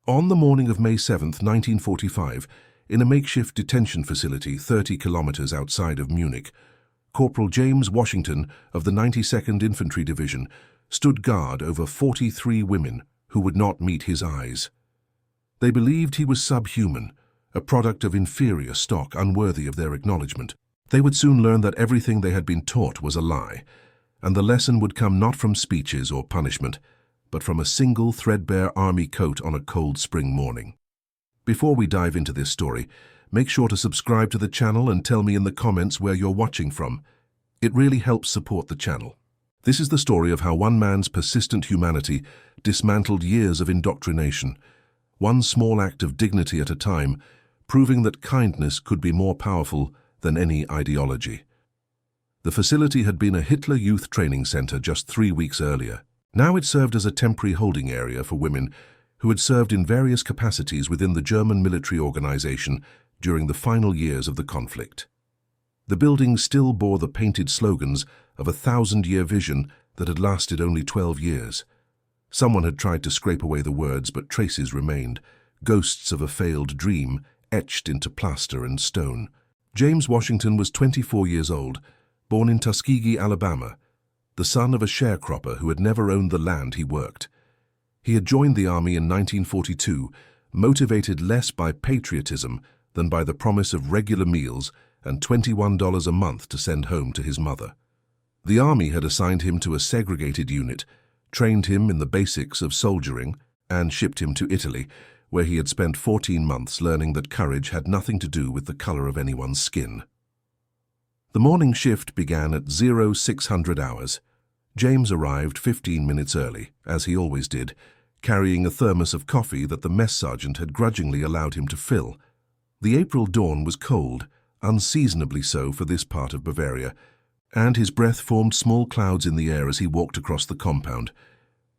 On the morning of May 7, 1945, in a makeshift detention facility 30 kilometers outside of Munich, Corporal James Washington of the 92nd Infantry Division stood guard over 43 women who would not meet his eyes. They believed he was subhuman, a product of inferior stock unworthy of their acknowledgement. They would soon learn that everything they had been taught was a lie, and the lesson would come not from speeches or punishment, but from a single threadbare army coat on a cold spring morning. Before we dive into this story, make sure to subscribe to the channel and tell me in the comments where you're watching from. It really helps support the channel. This is the story of how one man's persistent humanity dismantled years of indoctrination, one small act of dignity at a time, proving that kindness could be more powerful than any ideology. The facility had been a Hitler Youth Training Center just 3 weeks earlier. Now it served as a temporary holding area for women who had served in various capacities within the German military organization during the final years of the conflict. The building still bore the painted slogans of a 1,000-year vision that had lasted only 12 years. Someone had tried to scrape away the words, but traces remained, ghosts of a failed dream etched into plaster and stone. James Washington was 24 years old, born in Tuskegee, Alabama, the son of a sharecropper who had never owned the land he worked. He had joined the army in 1942, motivated less by patriotism than by the promise of regular meals and $21 a month to send home to his mother. The army had assigned him to a segregated unit, trained him in the basics of soldiering, and shipped him to Italy, where he had spent 14 months learning that courage had nothing to do with the color of anyone's skin. The morning shift began at 0600 hours. James arrived 15 minutes early, as he always did, carrying a thermos of coffee that the mess sergeant had grudgingly allowed him to fill. The April dawn was cold, unseasonably so for this part of Bavaria, and his breath formed small clouds in the air as he walked across the compound.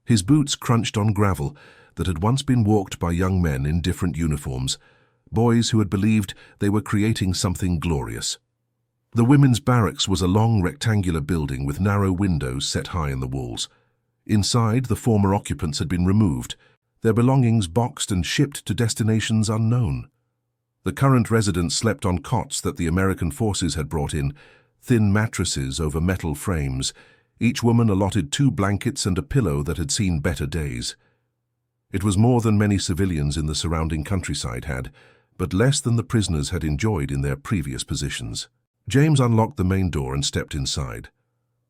His boots crunched on gravel that had once been walked by young men in different uniforms, boys who had believed they were creating something glorious. The women's barracks was a long rectangular building with narrow windows set high in the walls. Inside, the former occupants had been removed, their belongings boxed and shipped to destinations unknown. The current residents slept on cots that the American forces had brought in, thin mattresses over metal frames, each woman allotted 2 blankets and a pillow that had seen better days. It was more than many civilians in the surrounding countryside had, but less than the prisoners had enjoyed in their previous positions. James unlocked the main door and stepped inside.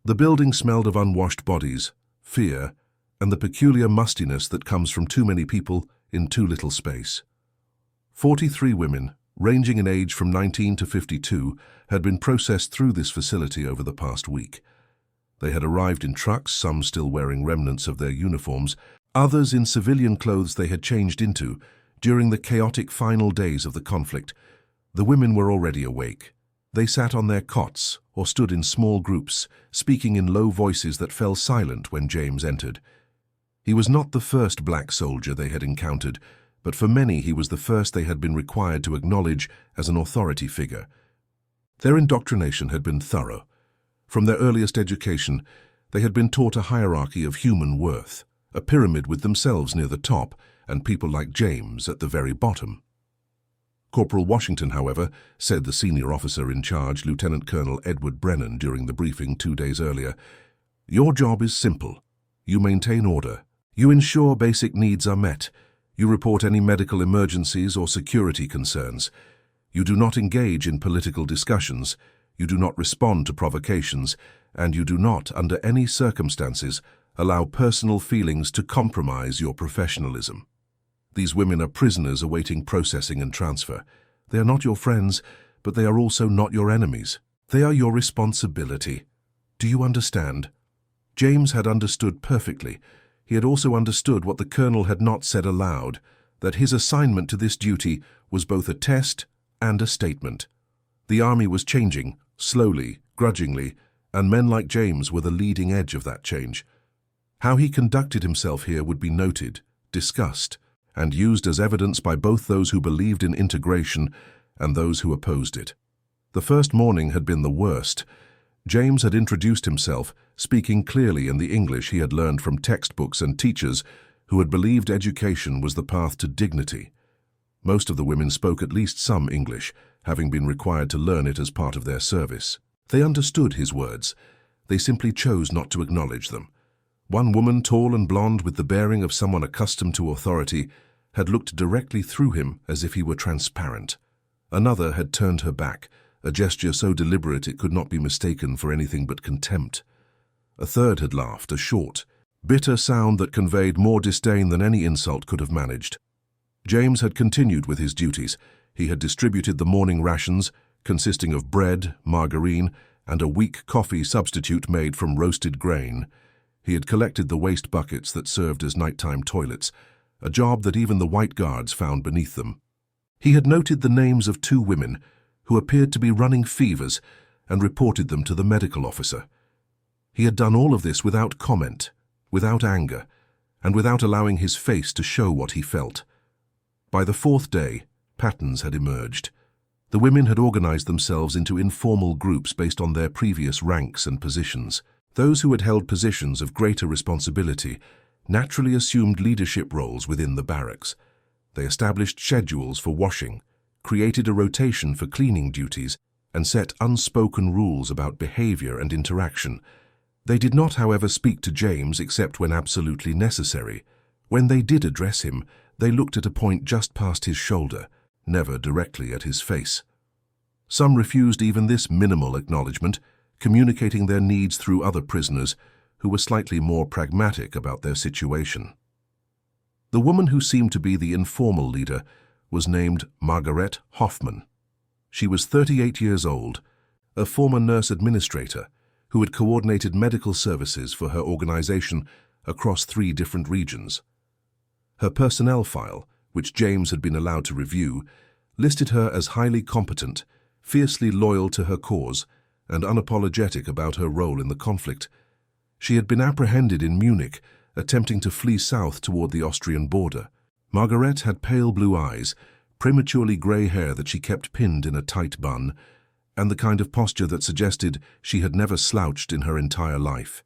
The building smelled of unwashed bodies, fear, and the peculiar mustiness that comes from too many people in too little space. 43 women, ranging in age from 19 to 52, had been processed through this facility over the past week. They had arrived in trucks, some still wearing remnants of their uniforms, others in civilian clothes they had changed into during the chaotic final days of the conflict. The women were already awake. They sat on their cots or stood in small groups, speaking in low voices that fell silent when James entered. He was not the first black soldier they had encountered, but for many he was the first they had been required to acknowledge as an authority figure. Their indoctrination had been thorough. From their earliest education, they had been taught a hierarchy of human worth, a pyramid with themselves near the top and people like James at the very bottom. Corporal Washington, however, said the senior officer in charge, Lieutenant Colonel Edward Brennan, during the briefing 2 days earlier, "Your job is simple. You maintain order. You ensure basic needs are met. You report any medical emergencies or security concerns. You do not engage in political discussions. You do not respond to provocations, and you do not, under any circumstances, allow personal feelings to compromise your professionalism." These women are prisoners awaiting processing and transfer. They are not your friends, but they are also not your enemies. They are your responsibility. Do you understand? James had understood perfectly. He had also understood what the colonel had not said aloud, that his assignment to this duty was both a test and a statement. The army was changing, slowly, grudgingly, and men like James were the leading edge of that change. How he conducted himself here would be noted, discussed, and used as evidence by both those who believed in integration and those who opposed it. The first morning had been the worst. James had introduced himself, speaking clearly in the English he had learned from textbooks and teachers, who had believed education was the path to dignity. Most of the women spoke at least some English, having been required to learn it as part of their service. They understood his words. They simply chose not to acknowledge them. One woman, tall and blonde with the bearing of someone accustomed to authority, had looked directly through him as if he were transparent. Another had turned her back, a gesture so deliberate it could not be mistaken for anything but contempt. A third had laughed, a short, bitter sound that conveyed more disdain than any insult could have managed. James had continued with his duties. He had distributed the morning rations, consisting of bread, margarine, and a weak coffee substitute made from roasted grain. He had collected the waste buckets that served as nighttime toilets, a job that even the white guards found beneath them. He had noted the names of 2 women who appeared to be running fevers and reported them to the medical officer. He had done all of this without comment, without anger, and without allowing his face to show what he felt. By the 4th day, patterns had emerged. The women had organized themselves into informal groups based on their previous ranks and positions. Those who had held positions of greater responsibility naturally assumed leadership roles within the barracks. They established schedules for washing, created a rotation for cleaning duties, and set unspoken rules about behavior and interaction. They did not, however, speak to James except when absolutely necessary. When they did address him, they looked at a point just past his shoulder, never directly at his face. Some refused even this minimal acknowledgement, communicating their needs through other prisoners who were slightly more pragmatic about their situation. The woman who seemed to be the informal leader was named Margaret Hoffman. She was 38 years old, a former nurse administrator who had coordinated medical services for her organization across 3 different regions. Her personnel file, which James had been allowed to review, listed her as highly competent, fiercely loyal to her cause, and unapologetic about her role in the conflict. She had been apprehended in Munich, attempting to flee south toward the Austrian border. Margaret had pale blue eyes, prematurely grey hair that she kept pinned in a tight bun, and the kind of posture that suggested she had never slouched in her entire life.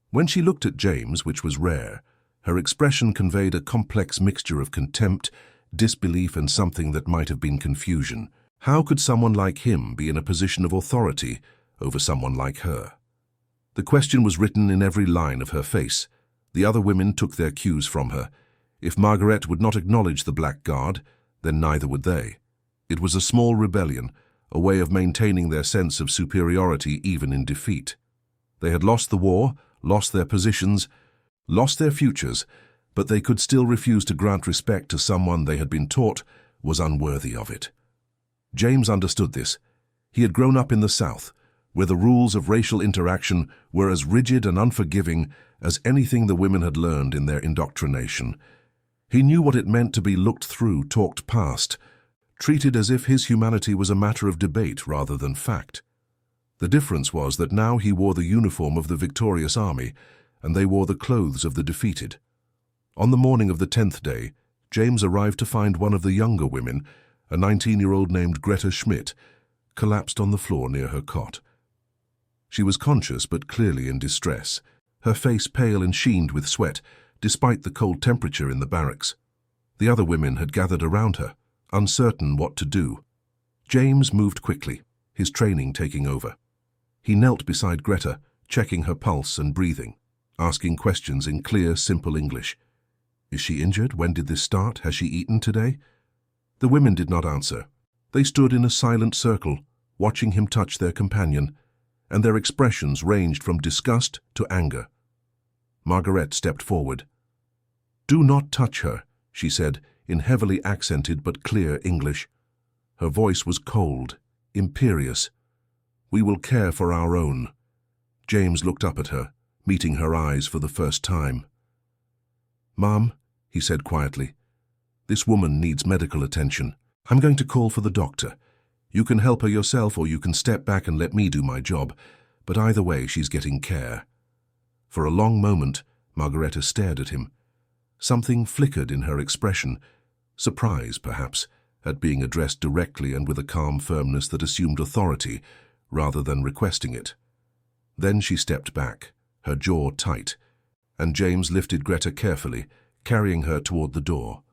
When she looked at James, which was rare, her expression conveyed a complex mixture of contempt, disbelief, and something that might have been confusion. How could someone like him be in a position of authority over someone like her? The question was written in every line of her face. The other women took their cues from her. If Margaret would not acknowledge the Black Guard, then neither would they. It was a small rebellion, a way of maintaining their sense of superiority even in defeat. They had lost the war, lost their positions, lost their futures, but they could still refuse to grant respect to someone they had been taught was unworthy of it. James understood this. He had grown up in the South, where the rules of racial interaction were as rigid and unforgiving as anything the women had learned in their indoctrination. He knew what it meant to be looked through, talked past, treated as if his humanity was a matter of debate rather than fact. The difference was that now he wore the uniform of the victorious army, and they wore the clothes of the defeated. On the morning of the 10th day, James arrived to find one of the younger women, a 19-year-old named Greta Schmidt, collapsed on the floor near her cot. She was conscious but clearly in distress, her face pale and sheened with sweat, despite the cold temperature in the barracks. The other women had gathered around her, uncertain what to do. James moved quickly, his training taking over. He knelt beside Greta, checking her pulse and breathing, asking questions in clear, simple English. Is she injured? When did this start? Has she eaten today? The women did not answer. They stood in a silent circle, watching him touch their companion, and their expressions ranged from disgust to anger. Margaret stepped forward. "Do not touch her," she said, in heavily accented but clear English. Her voice was cold, imperious. "We will care for our own." James looked up at her, meeting her eyes for the first time. "Mom," he said quietly, "this woman needs medical attention. I'm going to call for the doctor. You can help her yourself or you can step back and let me do my job, but either way she's getting care." For a long moment, Margareta stared at him. Something flickered in her expression, surprise, perhaps, at being addressed directly and with a calm firmness that assumed authority rather than requesting it. Then she stepped back, her jaw tight, and James lifted Greta carefully, carrying her toward the door.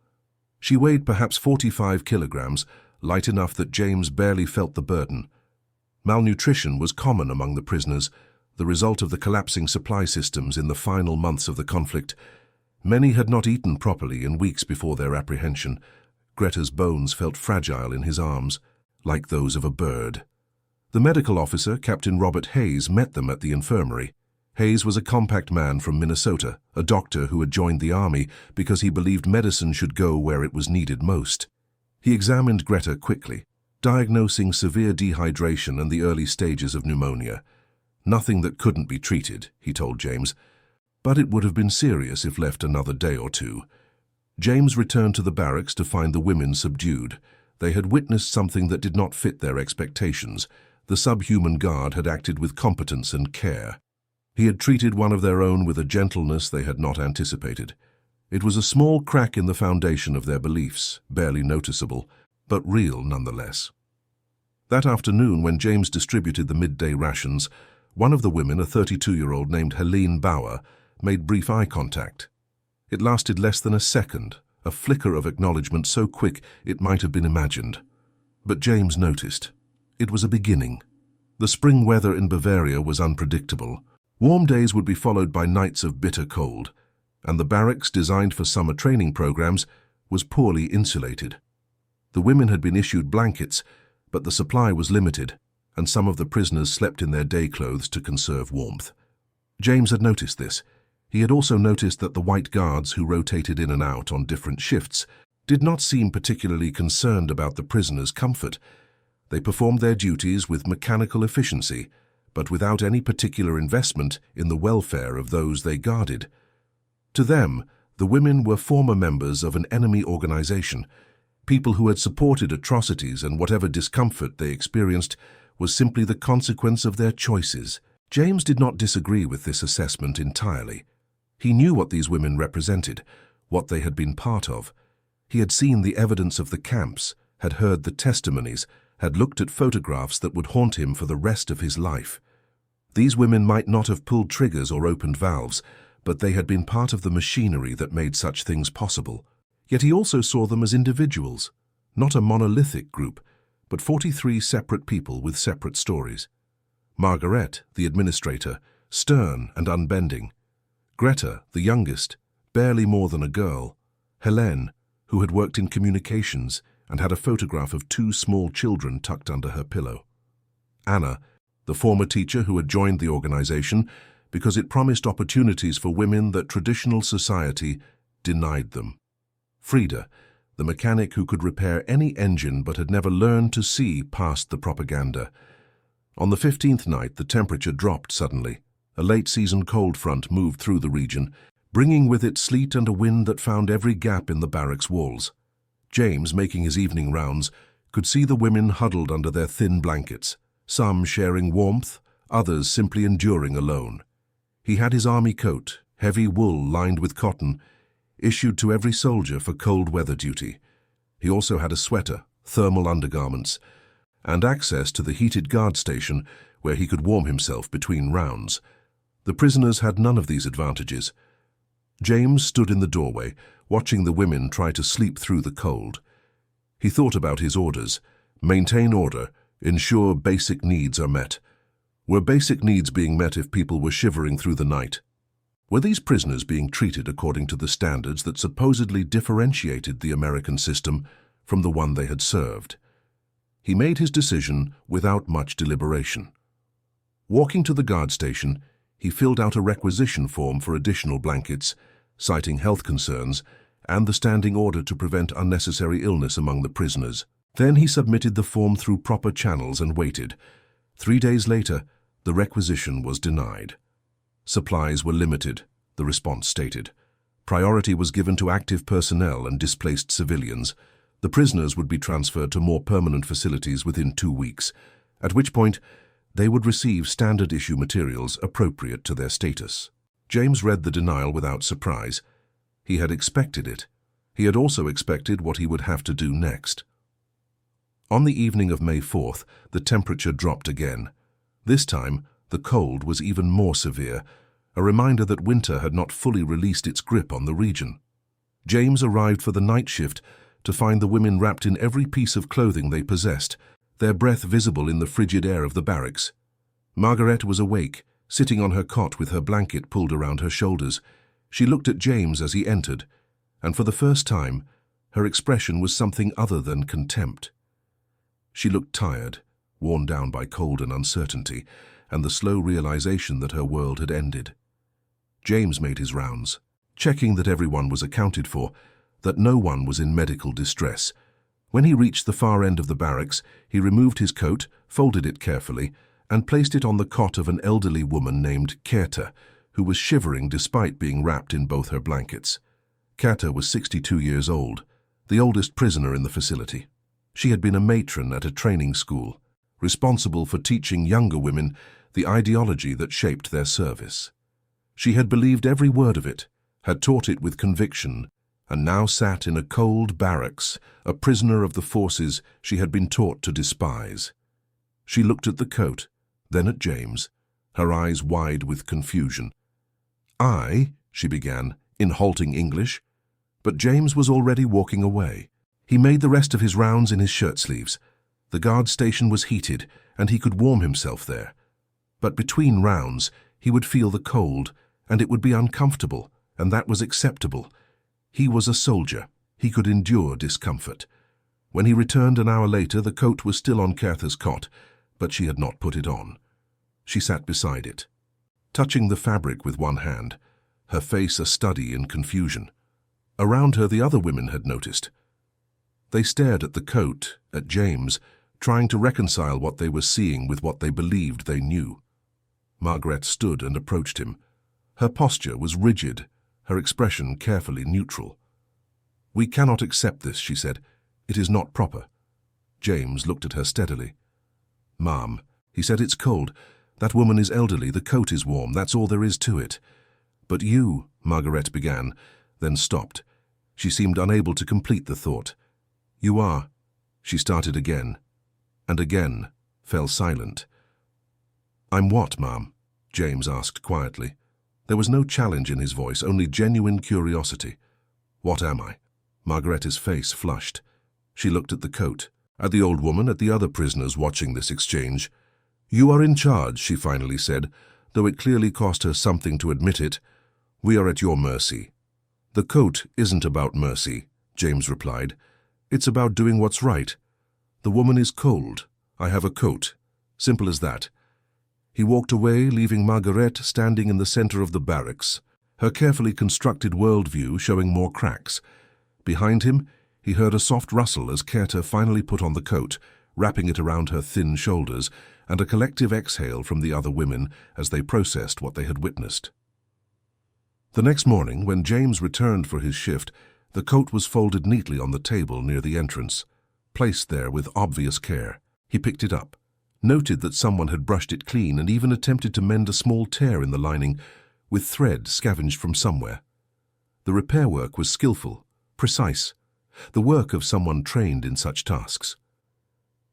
She weighed perhaps 45 kilograms, light enough that James barely felt the burden. Malnutrition was common among the prisoners, the result of the collapsing supply systems in the final months of the conflict. Many had not eaten properly in weeks before their apprehension. Greta's bones felt fragile in his arms, like those of a bird. The medical officer, Captain Robert Hayes, met them at the infirmary. Hayes was a compact man from Minnesota, a doctor who had joined the army because he believed medicine should go where it was needed most. He examined Greta quickly, diagnosing severe dehydration and the early stages of pneumonia. Nothing that couldn't be treated, he told James, but it would have been serious if left another day or two. James returned to the barracks to find the women subdued. They had witnessed something that did not fit their expectations. The subhuman guard had acted with competence and care. He had treated one of their own with a gentleness they had not anticipated. It was a small crack in the foundation of their beliefs, barely noticeable, but real nonetheless. That afternoon, when James distributed the midday rations, one of the women, a 32-year-old named Helene Bauer, made brief eye contact. It lasted less than a second, a flicker of acknowledgement so quick it might have been imagined. But James noticed. It was a beginning. The spring weather in Bavaria was unpredictable. Warm days would be followed by nights of bitter cold, and the barracks, designed for summer training programs, was poorly insulated. The women had been issued blankets, but the supply was limited, and some of the prisoners slept in their day clothes to conserve warmth. James had noticed this. He had also noticed that the white guards who rotated in and out on different shifts did not seem particularly concerned about the prisoners' comfort. They performed their duties with mechanical efficiency, but without any particular investment in the welfare of those they guarded. To them, the women were former members of an enemy organization, people who had supported atrocities, and whatever discomfort they experienced was simply the consequence of their choices. James did not disagree with this assessment entirely. He knew what these women represented, what they had been part of. He had seen the evidence of the camps, had heard the testimonies, had looked at photographs that would haunt him for the rest of his life. These women might not have pulled triggers or opened valves, but they had been part of the machinery that made such things possible. Yet he also saw them as individuals, not a monolithic group, but 43 separate people with separate stories. Margaret, the administrator, stern and unbending. Greta, the youngest, barely more than a girl. Helene, who had worked in communications and had a photograph of 2 small children tucked under her pillow. Anna, the former teacher who had joined the organization because it promised opportunities for women that traditional society denied them. Frida, the mechanic who could repair any engine but had never learned to see past the propaganda. On the 15th night, the temperature dropped suddenly. A late-season cold front moved through the region, bringing with it sleet and a wind that found every gap in the barracks walls. James, making his evening rounds, could see the women huddled under their thin blankets, some sharing warmth, others simply enduring alone. He had his army coat, heavy wool lined with cotton, issued to every soldier for cold weather duty. He also had a sweater, thermal undergarments, and access to the heated guard station where he could warm himself between rounds. The prisoners had none of these advantages. James stood in the doorway, watching the women try to sleep through the cold. He thought about his orders. Maintain order, ensure basic needs are met. Were basic needs being met if people were shivering through the night? Were these prisoners being treated according to the standards that supposedly differentiated the American system from the one they had served? He made his decision without much deliberation. Walking to the guard station, he filled out a requisition form for additional blankets, citing health concerns and the standing order to prevent unnecessary illness among the prisoners. Then he submitted the form through proper channels and waited. 3 days later, the requisition was denied. Supplies were limited, the response stated. Priority was given to active personnel and displaced civilians. The prisoners would be transferred to more permanent facilities within 2 weeks, at which point they would receive standard-issue materials appropriate to their status. James read the denial without surprise. He had expected it. He had also expected what he would have to do next. On the evening of May 4th, the temperature dropped again. This time, the cold was even more severe, a reminder that winter had not fully released its grip on the region. James arrived for the night shift to find the women wrapped in every piece of clothing they possessed, their breath visible in the frigid air of the barracks. Margaret was awake, sitting on her cot with her blanket pulled around her shoulders. She looked at James as he entered, and for the first time, her expression was something other than contempt. She looked tired, worn down by cold and uncertainty, and the slow realization that her world had ended. James made his rounds, checking that everyone was accounted for, that no one was in medical distress. When he reached the far end of the barracks, he removed his coat, folded it carefully, and placed it on the cot of an elderly woman named Kerta, who was shivering despite being wrapped in both her blankets. Kerta was 62 years old, the oldest prisoner in the facility. She had been a matron at a training school, responsible for teaching younger women the ideology that shaped their service. She had believed every word of it, had taught it with conviction, and now sat in a cold barracks, a prisoner of the forces she had been taught to despise. She looked at the coat, then at James, her eyes wide with confusion. She began, in halting English, but James was already walking away. He made the rest of his rounds in his shirt sleeves. The guard station was heated, and he could warm himself there. But between rounds, he would feel the cold, and it would be uncomfortable, and that was acceptable. He was a soldier. He could endure discomfort. When he returned an hour later, the coat was still on Kertha's cot, but she had not put it on. She sat beside it, touching the fabric with one hand, her face a study in confusion. Around her, the other women had noticed. They stared at the coat, at James, trying to reconcile what they were seeing with what they believed they knew. Margaret stood and approached him. Her posture was rigid, her expression carefully neutral. "We cannot accept this," she said. "It is not proper." James looked at her steadily. "Ma'am," he said, "it's cold. That woman is elderly, the coat is warm, that's all there is to it." "But you," Margaret began, then stopped. She seemed unable to complete the thought. "You are." She started again, and again fell silent. "I'm what, ma'am?" James asked quietly. There was no challenge in his voice, only genuine curiosity. "What am I?" Margaret's face flushed. She looked at the coat, at the old woman, at the other prisoners watching this exchange. "You are in charge," she finally said, though it clearly cost her something to admit it. "We are at your mercy." "The coat isn't about mercy," James replied. "It's about doing what's right. The woman is cold. I have a coat. Simple as that." He walked away, leaving Margaret standing in the center of the barracks, her carefully constructed worldview showing more cracks. Behind him, he heard a soft rustle as Kerta finally put on the coat, wrapping it around her thin shoulders, and a collective exhale from the other women as they processed what they had witnessed. The next morning, when James returned for his shift, the coat was folded neatly on the table near the entrance, placed there with obvious care. He picked it up, noted that someone had brushed it clean, and even attempted to mend a small tear in the lining with thread scavenged from somewhere. The repair work was skillful, precise, the work of someone trained in such tasks.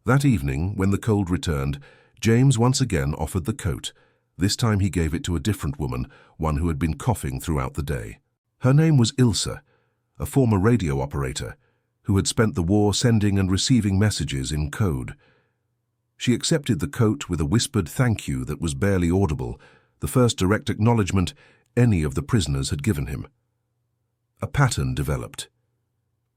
That evening, when the cold returned, James once again offered the coat. This time he gave it to a different woman, one who had been coughing throughout the day. Her name was Ilsa, a former radio operator, who had spent the war sending and receiving messages in code. She accepted the coat with a whispered thank you that was barely audible, the first direct acknowledgement any of the prisoners had given him. A pattern developed.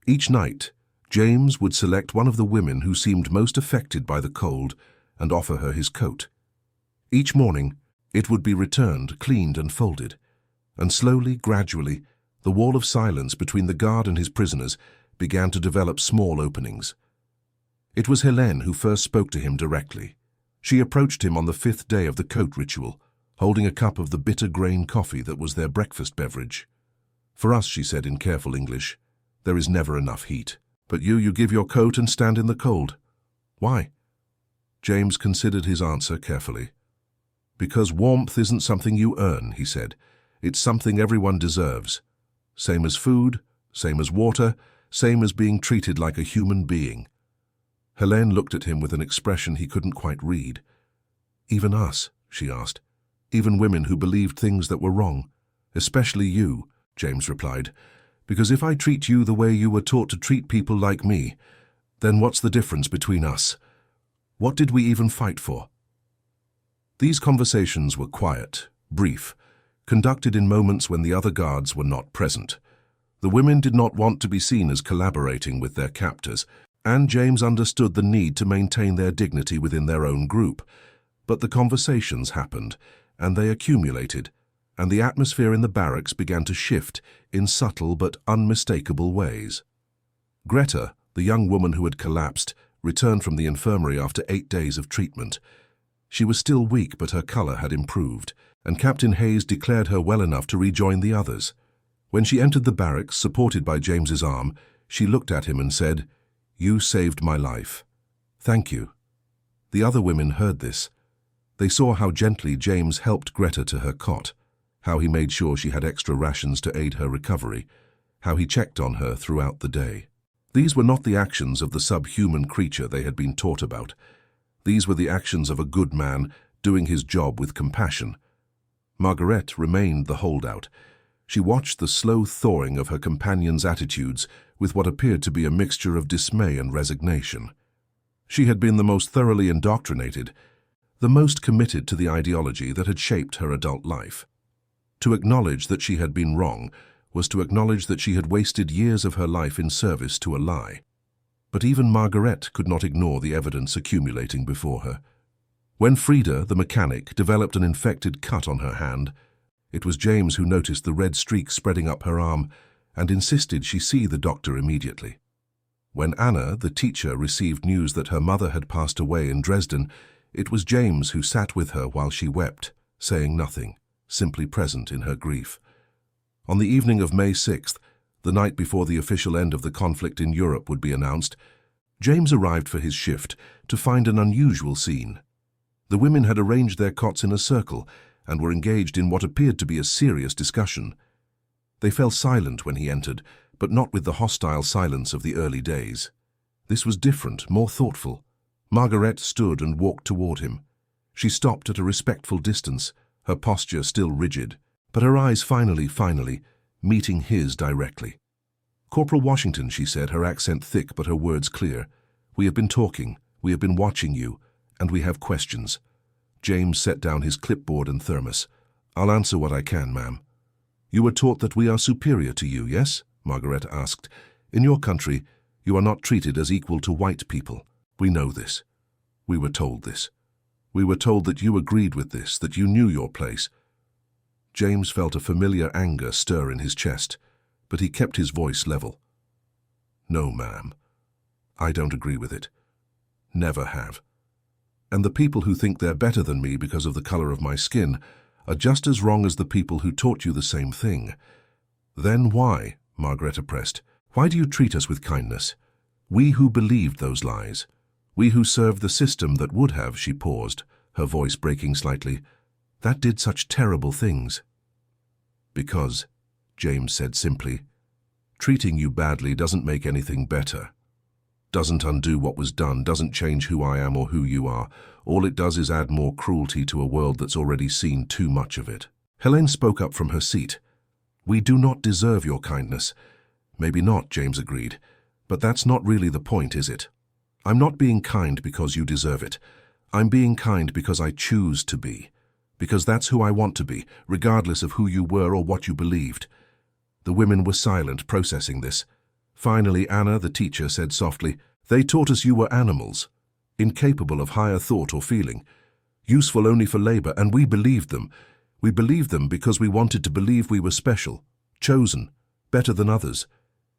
Each night, James would select one of the women who seemed most affected by the cold and offer her his coat. Each morning, it would be returned, cleaned and folded, and slowly, gradually, the wall of silence between the guard and his prisoners began to develop small openings. It was Helene who first spoke to him directly. She approached him on the 5th day of the coat ritual, holding a cup of the bitter grain coffee that was their breakfast beverage. "For us," she said in careful English, "there is never enough heat. But you give your coat and stand in the cold. Why?" James considered his answer carefully. "Because warmth isn't something you earn," he said. "It's something everyone deserves. Same as food, same as water, same as being treated like a human being." Helene looked at him with an expression he couldn't quite read. "Even us?" she asked. "Even women who believed things that were wrong?" "Especially you," James replied, Because if I treat you the way you were taught to treat people like me, then what's the difference between us? What did we even fight for? These conversations were quiet, brief, conducted in moments when the other guards were not present. The women did not want to be seen as collaborating with their captors, and James understood the need to maintain their dignity within their own group. But the conversations happened, and they accumulated, and the atmosphere in the barracks began to shift in subtle but unmistakable ways. Greta, the young woman who had collapsed, returned from the infirmary after 8 days of treatment. She was still weak, but her color had improved, and Captain Hayes declared her well enough to rejoin the others. When she entered the barracks, supported by James's arm, she looked at him and said, "You saved my life. Thank you." The other women heard this. They saw how gently James helped Greta to her cot, how he made sure she had extra rations to aid her recovery, how he checked on her throughout the day. These were not the actions of the subhuman creature they had been taught about. These were the actions of a good man doing his job with compassion. Margaret remained the holdout. She watched the slow thawing of her companions' attitudes with what appeared to be a mixture of dismay and resignation. She had been the most thoroughly indoctrinated, the most committed to the ideology that had shaped her adult life. To acknowledge that she had been wrong was to acknowledge that she had wasted years of her life in service to a lie. But even Margaret could not ignore the evidence accumulating before her. When Frida, the mechanic, developed an infected cut on her hand, it was James who noticed the red streak spreading up her arm and insisted she see the doctor immediately. When Anna, the teacher, received news that her mother had passed away in Dresden, it was James who sat with her while she wept, saying nothing, simply present in her grief. On the evening of May 6th, the night before the official end of the conflict in Europe would be announced, James arrived for his shift to find an unusual scene. The women had arranged their cots in a circle and were engaged in what appeared to be a serious discussion. They fell silent when he entered, but not with the hostile silence of the early days. This was different, more thoughtful. Margaret stood and walked toward him. She stopped at a respectful distance, her posture still rigid, but her eyes finally, meeting his directly. "Corporal Washington," she said, her accent thick but her words clear. "We have been talking, we have been watching you, and we have questions." James set down his clipboard and thermos. "I'll answer what I can, ma'am." "You were taught that we are superior to you, yes?" Margaret asked. "In your country, you are not treated as equal to white people. We know this. We were told this. We were told that you agreed with this, that you knew your place." James felt a familiar anger stir in his chest, but he kept his voice level. "No, ma'am. I don't agree with it. Never have. And the people who think they're better than me because of the color of my skin are just as wrong as the people who taught you the same thing." "Then why?" Margaret pressed. "Why do you treat us with kindness? We who believed those lies. We who served the system that would have," she paused, her voice breaking slightly, "that did such terrible things." "Because," James said simply, "treating you badly doesn't make anything better. Doesn't undo what was done, doesn't change who I am or who you are. All it does is add more cruelty to a world that's already seen too much of it." Helene spoke up from her seat. "We do not deserve your kindness." "Maybe not," James agreed, "but that's not really the point, is it? I'm not being kind because you deserve it. I'm being kind because I choose to be, because that's who I want to be, regardless of who you were or what you believed." The women were silent, processing this. Finally, Anna, the teacher, said softly, "They taught us you were animals, incapable of higher thought or feeling, useful only for labor, and we believed them. We believed them because we wanted to believe we were special, chosen, better than others.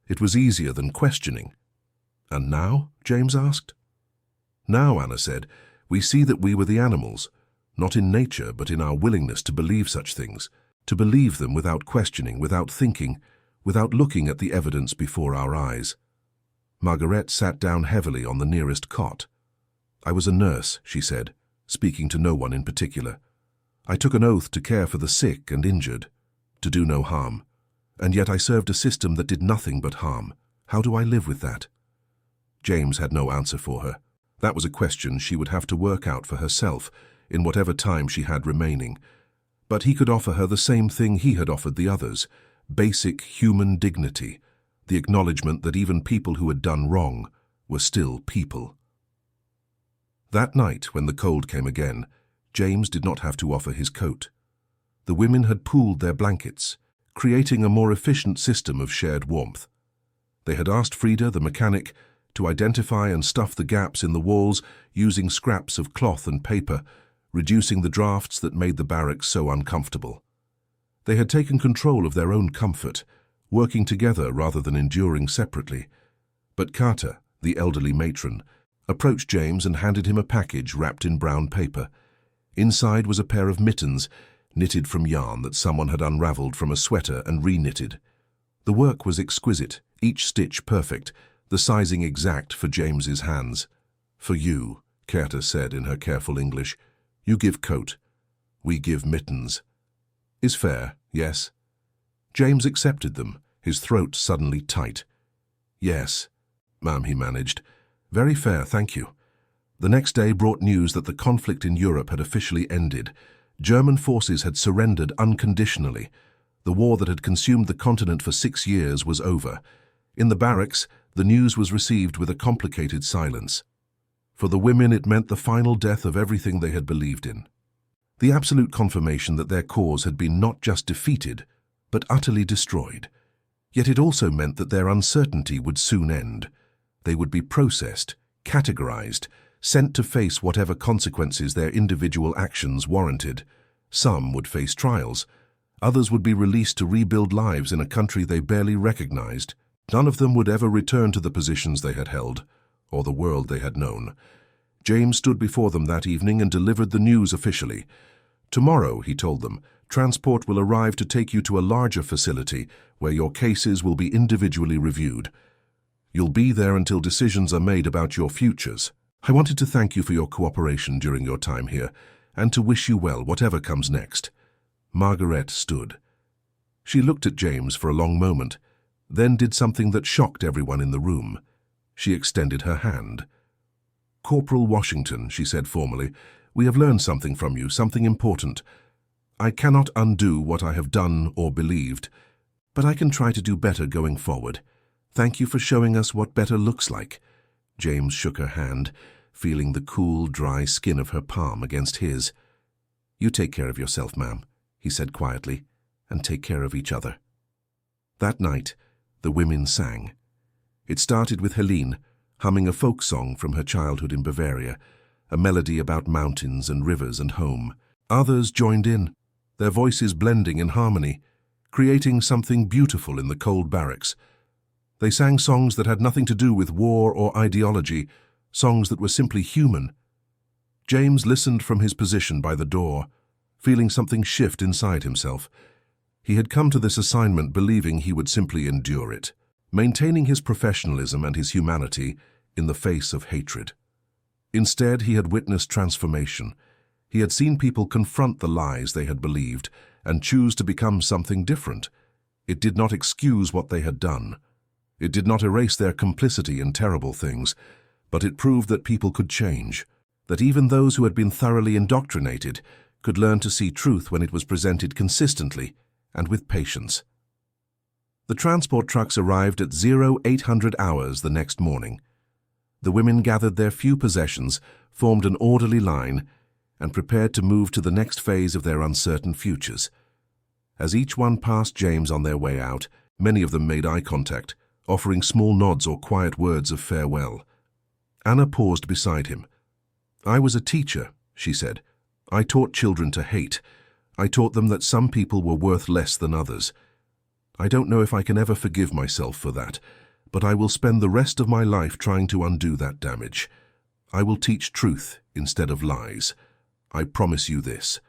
It was easier than questioning." "And now?" James asked. "Now," Anna said, "we see that we were the animals, not in nature but in our willingness to believe such things, to believe them without questioning, without thinking, without looking at the evidence before our eyes." Margaret sat down heavily on the nearest cot. "I was a nurse," she said, speaking to no one in particular. "I took an oath to care for the sick and injured, to do no harm. And yet I served a system that did nothing but harm. How do I live with that?" James had no answer for her. That was a question she would have to work out for herself in whatever time she had remaining. But he could offer her the same thing he had offered the others, basic human dignity, the acknowledgement that even people who had done wrong were still people. That night, when the cold came again, James did not have to offer his coat. The women had pooled their blankets, creating a more efficient system of shared warmth. They had asked Frida, the mechanic, to identify and stuff the gaps in the walls using scraps of cloth and paper, reducing the drafts that made the barracks so uncomfortable. They had taken control of their own comfort, working together rather than enduring separately. But Carter, the elderly matron, approached James and handed him a package wrapped in brown paper. Inside was a pair of mittens, knitted from yarn that someone had unraveled from a sweater and re-knitted. The work was exquisite, each stitch perfect, the sizing exact for James's hands. "For you," Carter said in her careful English. "You give coat. We give mittens. Is fair, yes?" James accepted them, his throat suddenly tight. "Yes, ma'am," he managed. "Very fair, thank you." The next day brought news that the conflict in Europe had officially ended. German forces had surrendered unconditionally. The war that had consumed the continent for 6 years was over. In the barracks, the news was received with a complicated silence. For the women, it meant the final death of everything they had believed in. The absolute confirmation that their cause had been not just defeated, but utterly destroyed. Yet it also meant that their uncertainty would soon end. They would be processed, categorized, sent to face whatever consequences their individual actions warranted. Some would face trials. Others would be released to rebuild lives in a country they barely recognized. None of them would ever return to the positions they had held, or the world they had known. James stood before them that evening and delivered the news officially. "Tomorrow," he told them, "transport will arrive to take you to a larger facility where your cases will be individually reviewed. You'll be there until decisions are made about your futures. I wanted to thank you for your cooperation during your time here, and to wish you well whatever comes next." Margaret stood. She looked at James for a long moment, then did something that shocked everyone in the room. She extended her hand. "Corporal Washington," she said formally, "we have learned something from you, something important. I cannot undo what I have done or believed, but I can try to do better going forward. Thank you for showing us what better looks like." James shook her hand, feeling the cool, dry skin of her palm against his. "You take care of yourself, ma'am," he said quietly, "and take care of each other." That night, the women sang. It started with Helene, humming a folk song from her childhood in Bavaria, a melody about mountains and rivers and home. Others joined in, their voices blending in harmony, creating something beautiful in the cold barracks. They sang songs that had nothing to do with war or ideology, songs that were simply human. James listened from his position by the door, feeling something shift inside himself. He had come to this assignment believing he would simply endure it, maintaining his professionalism and his humanity in the face of hatred. Instead, he had witnessed transformation. He had seen people confront the lies they had believed and choose to become something different. It did not excuse what they had done. It did not erase their complicity in terrible things, but it proved that people could change, that even those who had been thoroughly indoctrinated could learn to see truth when it was presented consistently and with patience. The transport trucks arrived at 0800 hours the next morning. The women gathered their few possessions, formed an orderly line, and prepared to move to the next phase of their uncertain futures. As each one passed James on their way out, many of them made eye contact, offering small nods or quiet words of farewell. Anna paused beside him. "I was a teacher," she said. "I taught children to hate. I taught them that some people were worth less than others. I don't know if I can ever forgive myself for that, but I will spend the rest of my life trying to undo that damage. I will teach truth instead of lies. I promise you this."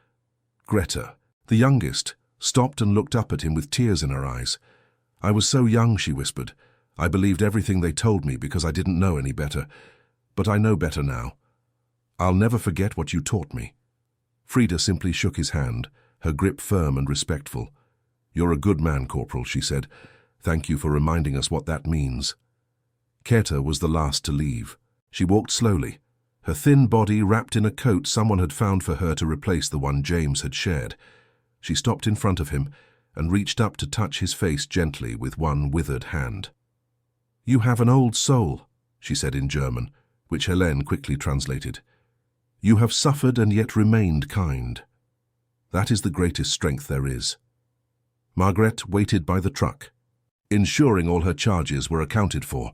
Greta, the youngest, stopped and looked up at him with tears in her eyes. "I was so young," she whispered. "I believed everything they told me because I didn't know any better. But I know better now. I'll never forget what you taught me." Frida simply shook his hand, her grip firm and respectful. "You're a good man, Corporal," she said. "Thank you for reminding us what that means." Keta was the last to leave. She walked slowly, her thin body wrapped in a coat someone had found for her to replace the one James had shared. She stopped in front of him, and reached up to touch his face gently with one withered hand. "You have an old soul," she said in German, which Helene quickly translated. "You have suffered and yet remained kind. That is the greatest strength there is." Margaret waited by the truck, ensuring all her charges were accounted for.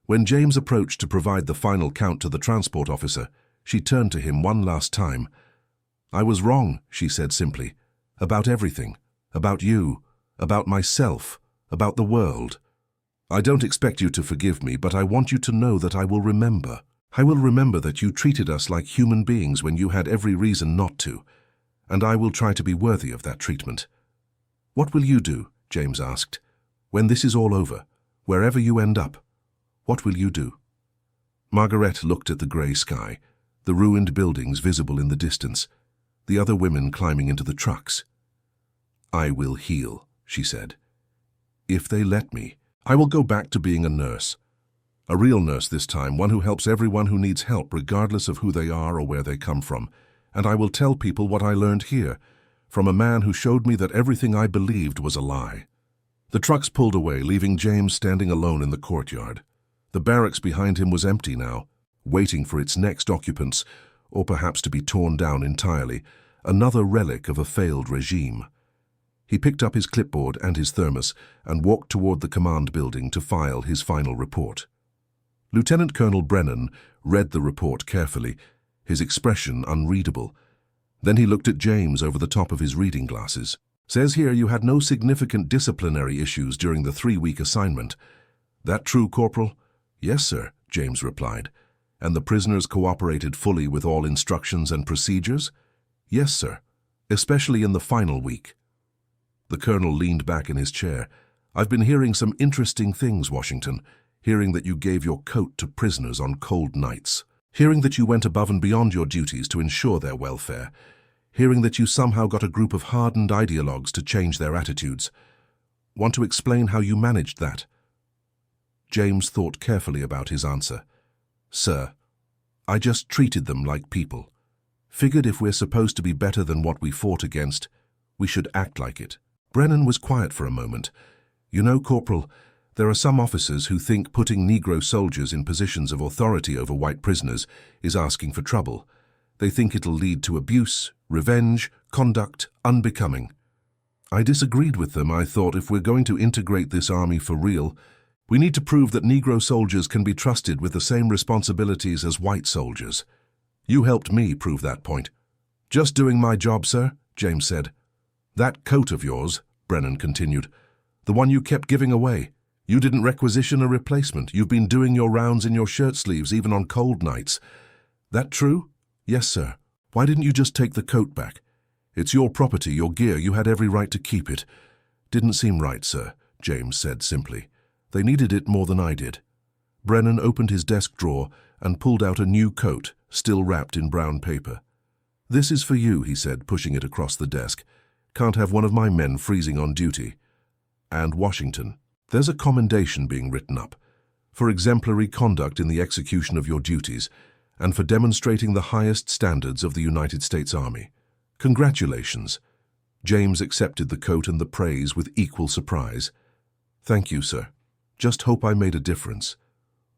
When James approached to provide the final count to the transport officer, she turned to him one last time. "I was wrong," she said simply, "about everything, about you, about myself, about the world. I don't expect you to forgive me, but I want you to know that I will remember. I will remember that you treated us like human beings when you had every reason not to, and I will try to be worthy of that treatment." "What will you do?" James asked. "When this is all over, wherever you end up, what will you do?" Margaret looked at the grey sky, the ruined buildings visible in the distance, the other women climbing into the trucks. "I will heal," she said. "If they let me, I will go back to being a nurse. A real nurse this time, one who helps everyone who needs help regardless of who they are or where they come from. And I will tell people what I learned here, from a man who showed me that everything I believed was a lie." The trucks pulled away, leaving James standing alone in the courtyard. The barracks behind him was empty now, waiting for its next occupants, or perhaps to be torn down entirely, another relic of a failed regime. He picked up his clipboard and his thermos and walked toward the command building to file his final report. Lieutenant Colonel Brennan read the report carefully, his expression unreadable. Then he looked at James over the top of his reading glasses. "Says here you had no significant disciplinary issues during the 3-week assignment. That true, Corporal?" "Yes, sir," James replied. "And the prisoners cooperated fully with all instructions and procedures?" "Yes, sir, especially in the final week." The colonel leaned back in his chair. "I've been hearing some interesting things, Washington. Hearing that you gave your coat to prisoners on cold nights. Hearing that you went above and beyond your duties to ensure their welfare. Hearing that you somehow got a group of hardened ideologues to change their attitudes. Want to explain how you managed that?" James thought carefully about his answer. "Sir, I just treated them like people. Figured if we're supposed to be better than what we fought against, we should act like it." Brennan was quiet for a moment. "You know, Corporal, there are some officers who think putting Negro soldiers in positions of authority over white prisoners is asking for trouble. They think it'll lead to abuse, revenge, conduct unbecoming. I disagreed with them. I thought if we're going to integrate this army for real, we need to prove that Negro soldiers can be trusted with the same responsibilities as white soldiers. You helped me prove that point." "Just doing my job, sir," James said. "That coat of yours," Brennan continued, "the one you kept giving away. You didn't requisition a replacement. You've been doing your rounds in your shirt sleeves even on cold nights. That true?" "Yes, sir." "Why didn't you just take the coat back? It's your property, your gear. You had every right to keep it." "Didn't seem right, sir," James said simply. "They needed it more than I did." Brennan opened his desk drawer and pulled out a new coat, still wrapped in brown paper. "This is for you," he said, pushing it across the desk. "Can't have one of my men freezing on duty." "And Washington, there's a commendation being written up for exemplary conduct in the execution of your duties and for demonstrating the highest standards of the United States Army. Congratulations." James accepted the coat and the praise with equal surprise. "Thank you, sir. Just hope I made a difference."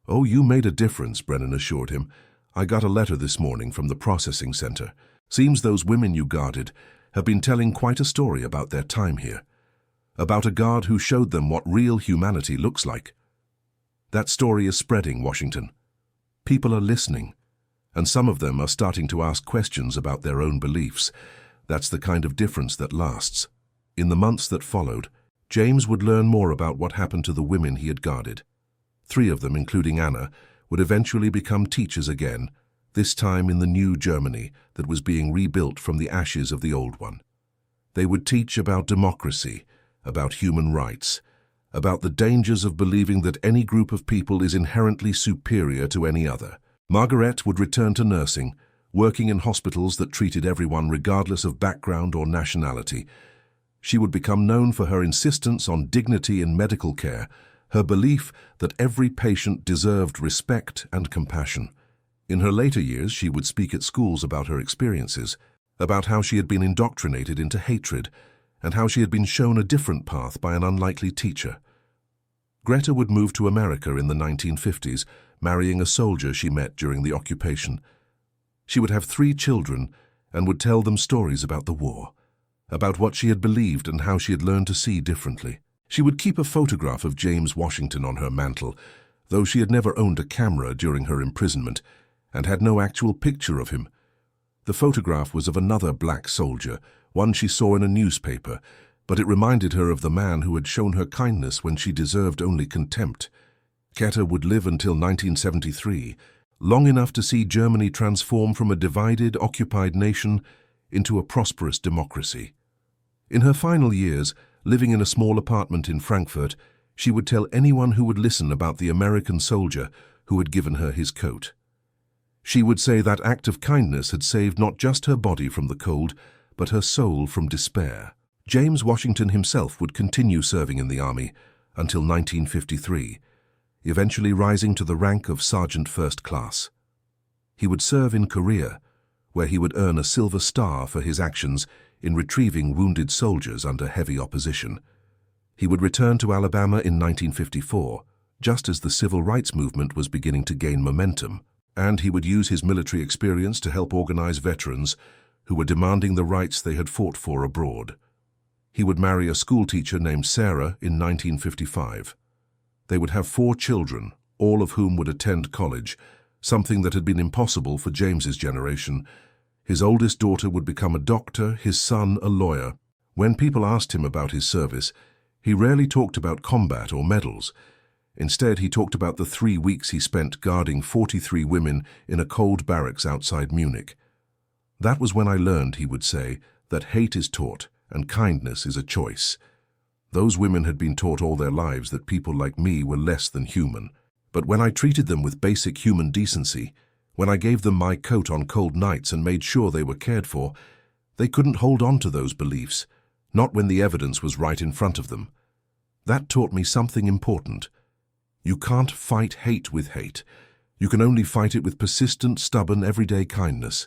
"Oh, you made a difference," Brennan assured him. "I got a letter this morning from the processing center. Seems those women you guarded have been telling quite a story about their time here. About a guard who showed them what real humanity looks like. That story is spreading, Washington. People are listening, and some of them are starting to ask questions about their own beliefs. That's the kind of difference that lasts." In the months that followed, James would learn more about what happened to the women he had guarded. 3 of them, including Anna, would eventually become teachers again, this time in the new Germany that was being rebuilt from the ashes of the old one. They would teach about democracy, about human rights, about the dangers of believing that any group of people is inherently superior to any other. Margaret would return to nursing, working in hospitals that treated everyone regardless of background or nationality. She would become known for her insistence on dignity in medical care, her belief that every patient deserved respect and compassion. In her later years, she would speak at schools about her experiences, about how she had been indoctrinated into hatred, and how she had been shown a different path by an unlikely teacher. Greta would move to America in the 1950s, marrying a soldier she met during the occupation. She would have 3 children and would tell them stories about the war, about what she had believed and how she had learned to see differently. She would keep a photograph of James Washington on her mantle, though she had never owned a camera during her imprisonment and had no actual picture of him. The photograph was of another black soldier, one she saw in a newspaper, but it reminded her of the man who had shown her kindness when she deserved only contempt. Greta would live until 1973, long enough to see Germany transform from a divided, occupied nation into a prosperous democracy. In her final years, living in a small apartment in Frankfurt, she would tell anyone who would listen about the American soldier who had given her his coat. She would say that act of kindness had saved not just her body from the cold, but her soul from despair. James Washington himself would continue serving in the army until 1953, eventually rising to the rank of Sergeant First Class. He would serve in Korea, where he would earn a Silver Star for his actions in retrieving wounded soldiers under heavy opposition. He would return to Alabama in 1954, just as the civil rights movement was beginning to gain momentum, and he would use his military experience to help organize veterans who were demanding the rights they had fought for abroad. He would marry a schoolteacher named Sarah in 1955. They would have 4 children, all of whom would attend college, something that had been impossible for James's generation. His oldest daughter would become a doctor, his son a lawyer. When people asked him about his service, he rarely talked about combat or medals. Instead, he talked about the 3 weeks he spent guarding 43 women in a cold barracks outside Munich. That was when I learned, he would say, that hate is taught and kindness is a choice. Those women had been taught all their lives that people like me were less than human. But when I treated them with basic human decency, when I gave them my coat on cold nights and made sure they were cared for, they couldn't hold on to those beliefs, not when the evidence was right in front of them. That taught me something important. You can't fight hate with hate. You can only fight it with persistent, stubborn, everyday kindness.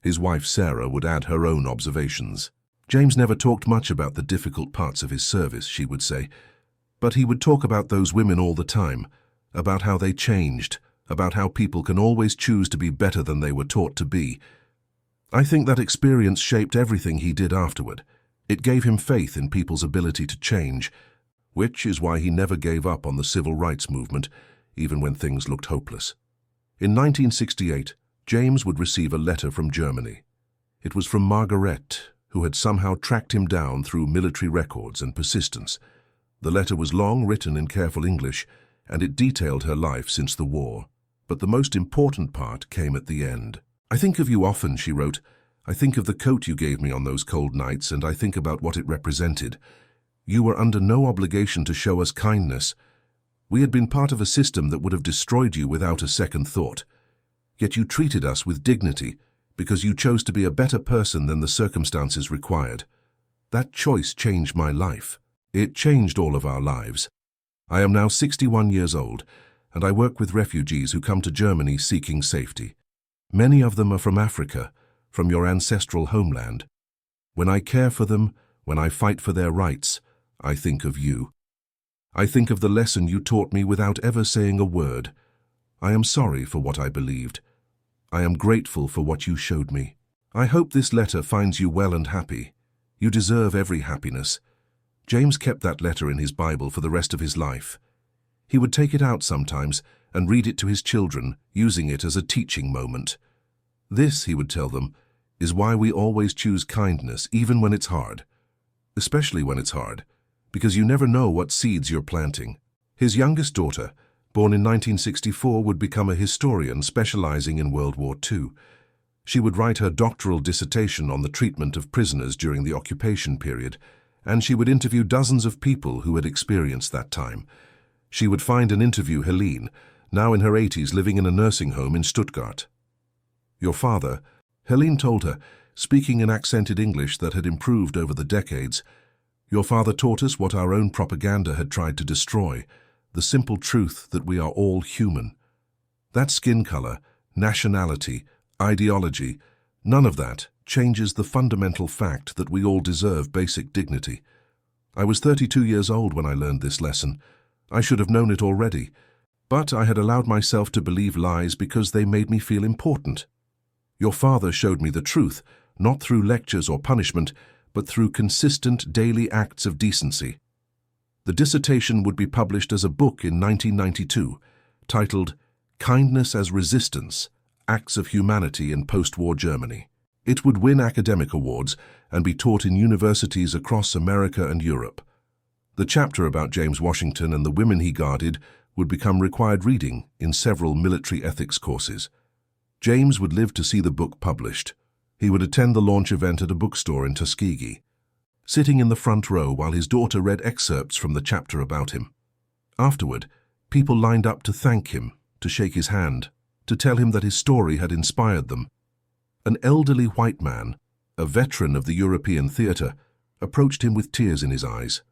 His wife Sarah would add her own observations. James never talked much about the difficult parts of his service, she would say, but he would talk about those women all the time, about how they changed, about how people can always choose to be better than they were taught to be. I think that experience shaped everything he did afterward. It gave him faith in people's ability to change, which is why he never gave up on the civil rights movement, even when things looked hopeless. In 1968, James would receive a letter from Germany. It was from Margaret, who had somehow tracked him down through military records and persistence. The letter was long, written in careful English, and it detailed her life since the war. But the most important part came at the end. "I think of you often," she wrote. "I think of the coat you gave me on those cold nights, and I think about what it represented. You were under no obligation to show us kindness. We had been part of a system that would have destroyed you without a second thought. Yet you treated us with dignity, because you chose to be a better person than the circumstances required. That choice changed my life. It changed all of our lives. I am now 61 years old, and I work with refugees who come to Germany seeking safety. Many of them are from Africa, from your ancestral homeland. When I care for them, when I fight for their rights, I think of you. I think of the lesson you taught me without ever saying a word. I am sorry for what I believed. I am grateful for what you showed me. I hope this letter finds you well and happy. You deserve every happiness." James kept that letter in his Bible for the rest of his life. He would take it out sometimes and read it to his children, using it as a teaching moment. "This," he would tell them, "is why we always choose kindness, even when it's hard. Especially when it's hard, because you never know what seeds you're planting." His youngest daughter, born in 1964, would become a historian specializing in World War II. She would write her doctoral dissertation on the treatment of prisoners during the occupation period, and she would interview dozens of people who had experienced that time. She would find and interview Helene, now in her 80s, living in a nursing home in Stuttgart. "Your father," Helene told her, speaking in accented English that had improved over the decades, "your father taught us what our own propaganda had tried to destroy, the simple truth that we are all human. That skin color, nationality, ideology, None of that changes the fundamental fact that we all deserve basic dignity. I was 32 years old when I learned this lesson. I should have known it already, but I had allowed myself to believe lies because they made me feel important. Your father showed me the truth, not through lectures or punishment, but through consistent daily acts of decency. The dissertation would be published as a book in 1992, titled Kindness as Resistance: Acts of Humanity in Post-War Germany. It would win academic awards and be taught in universities across America and Europe. The chapter about James Washington and the women he guarded would become required reading in several military ethics courses. James would live to see the book published. He would attend the launch event at a bookstore in Tuskegee, sitting in the front row while his daughter read excerpts from the chapter about him. Afterward, people lined up to thank him, to shake his hand, to tell him that his story had inspired them. An elderly white man, a veteran of the European theater, approached him with tears in his eyes.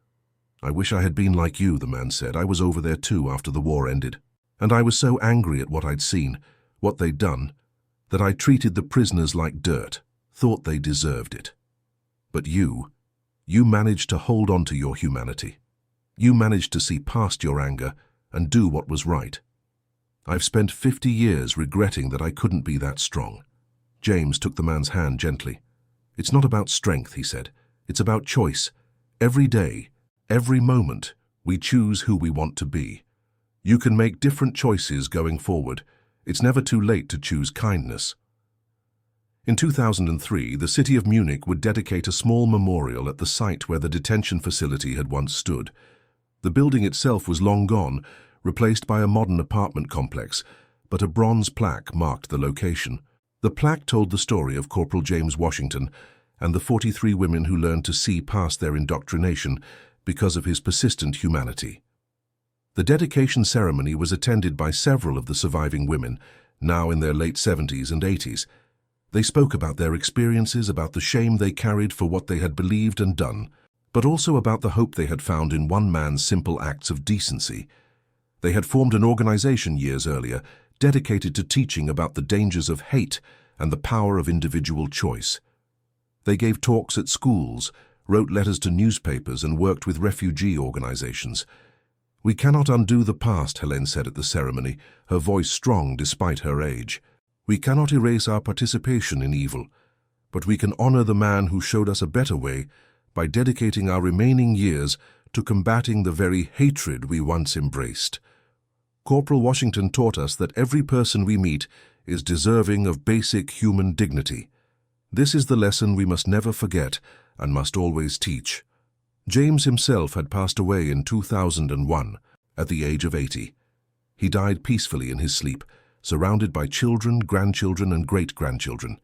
"I wish I had been like you," the man said. "I was over there too after the war ended. And I was so angry at what I'd seen, what they'd done, that I treated the prisoners like dirt, thought they deserved it. But you managed to hold on to your humanity. You managed to see past your anger and do what was right. I've spent 50 years regretting that I couldn't be that strong." James took the man's hand gently. "It's not about strength," he said. "It's about choice. Every day, every moment, we choose who we want to be. You can make different choices going forward. It's never too late to choose kindness." In 2003, the city of Munich would dedicate a small memorial at the site where the detention facility had once stood. The building itself was long gone, replaced by a modern apartment complex, but a bronze plaque marked the location. The plaque told the story of Corporal James Washington and the 43 women who learned to see past their indoctrination because of his persistent humanity. The dedication ceremony was attended by several of the surviving women, now in their late 70s and 80s. They spoke about their experiences, about the shame they carried for what they had believed and done, but also about the hope they had found in one man's simple acts of decency. They had formed an organization years earlier, dedicated to teaching about the dangers of hate and the power of individual choice. They gave talks at schools, wrote letters to newspapers, and worked with refugee organizations. "We cannot undo the past," Helene said at the ceremony, her voice strong despite her age. "We cannot erase our participation in evil, but we can honor the man who showed us a better way by dedicating our remaining years to combating the very hatred we once embraced." Corporal Washington taught us that every person we meet is deserving of basic human dignity. This is the lesson we must never forget and must always teach. James himself had passed away in 2001 at the age of 80. He died peacefully in his sleep, surrounded by children, grandchildren, and great-grandchildren.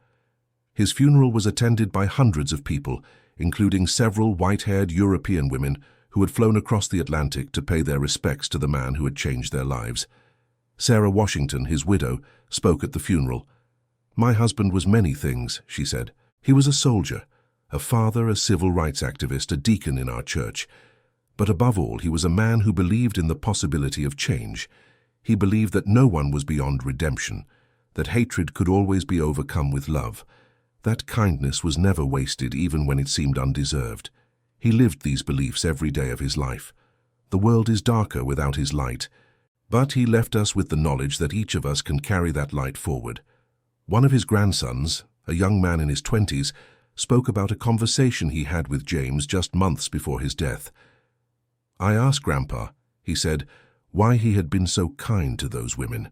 His funeral was attended by hundreds of people, including several white-haired European women who had flown across the Atlantic to pay their respects to the man who had changed their lives. Sarah Washington, his widow, spoke at the funeral. "My husband was many things," she said. "He was a soldier, a father, a civil rights activist, a deacon in our church. But above all, he was a man who believed in the possibility of change. He believed that no one was beyond redemption, that hatred could always be overcome with love, that kindness was never wasted even when it seemed undeserved. He lived these beliefs every day of his life. The world is darker without his light, but he left us with the knowledge that each of us can carry that light forward." One of his grandsons, a young man in his 20s, spoke about a conversation he had with James just months before his death. "I asked Grandpa," he said, "why he had been so kind to those women,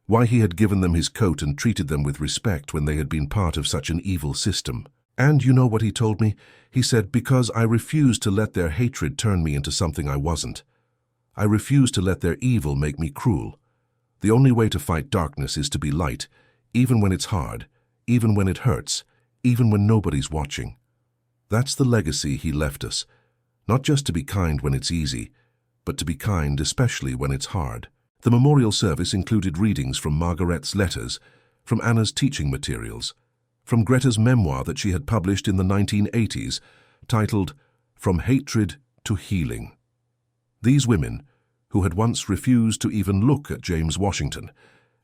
why he had given them his coat and treated them with respect when they had been part of such an evil system. And you know what he told me? He said, because I refused to let their hatred turn me into something I wasn't. I refused to let their evil make me cruel. The only way to fight darkness is to be light, even when it's hard, even when it hurts, even when nobody's watching." That's the legacy he left us. Not just to be kind when it's easy, but to be kind especially when it's hard. The memorial service included readings from Margaret's letters, from Anna's teaching materials, from Greta's memoir that she had published in the 1980s, titled From Hatred to Healing. These women, who had once refused to even look at James Washington,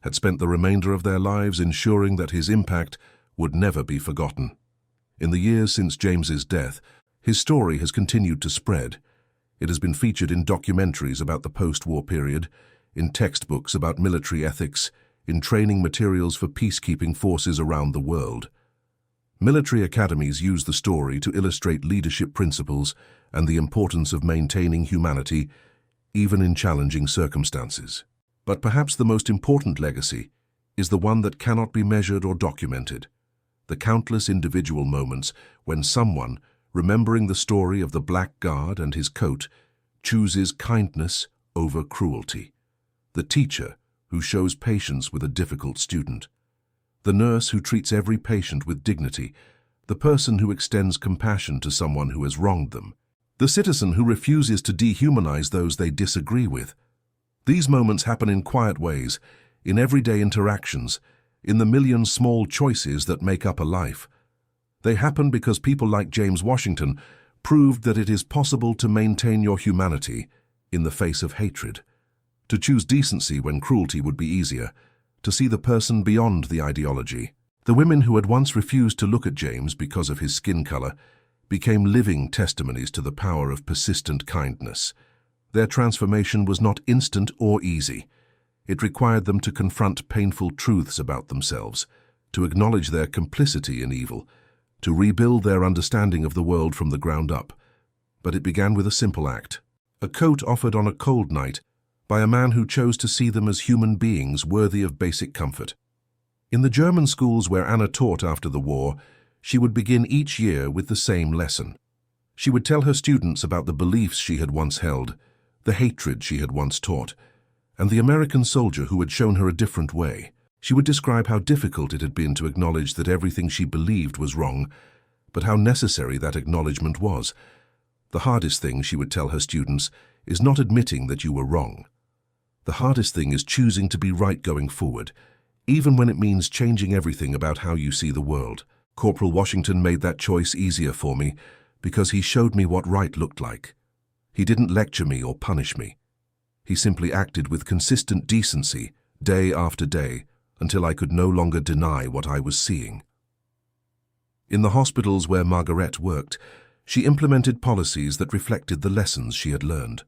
had spent the remainder of their lives ensuring that his impact would never be forgotten. In the years since James's death, his story has continued to spread. It has been featured in documentaries about the post-war period, in textbooks about military ethics, in training materials for peacekeeping forces around the world. Military academies use the story to illustrate leadership principles and the importance of maintaining humanity, even in challenging circumstances. But perhaps the most important legacy is the one that cannot be measured or documented. The countless individual moments when someone, remembering the story of the Black Guard and his coat, chooses kindness over cruelty. The teacher who shows patience with a difficult student. The nurse who treats every patient with dignity. The person who extends compassion to someone who has wronged them. The citizen who refuses to dehumanize those they disagree with. These moments happen in quiet ways, in everyday interactions, in the million small choices that make up a life. They happen because people like James Washington proved that it is possible to maintain your humanity in the face of hatred, to choose decency when cruelty would be easier, to see the person beyond the ideology. The women who had once refused to look at James because of his skin color became living testimonies to the power of persistent kindness. Their transformation was not instant or easy. It required them to confront painful truths about themselves, to acknowledge their complicity in evil, to rebuild their understanding of the world from the ground up. But it began with a simple act. A coat offered on a cold night by a man who chose to see them as human beings worthy of basic comfort. In the German schools where Anna taught after the war, she would begin each year with the same lesson. She would tell her students about the beliefs she had once held, the hatred she had once taught, and the American soldier who had shown her a different way. She would describe how difficult it had been to acknowledge that everything she believed was wrong, but how necessary that acknowledgement was. The hardest thing, she would tell her students, is not admitting that you were wrong. The hardest thing is choosing to be right going forward, even when it means changing everything about how you see the world. Corporal Washington made that choice easier for me because he showed me what right looked like. He didn't lecture me or punish me. He simply acted with consistent decency, day after day, until I could no longer deny what I was seeing. In the hospitals where Margaret worked, she implemented policies that reflected the lessons she had learned.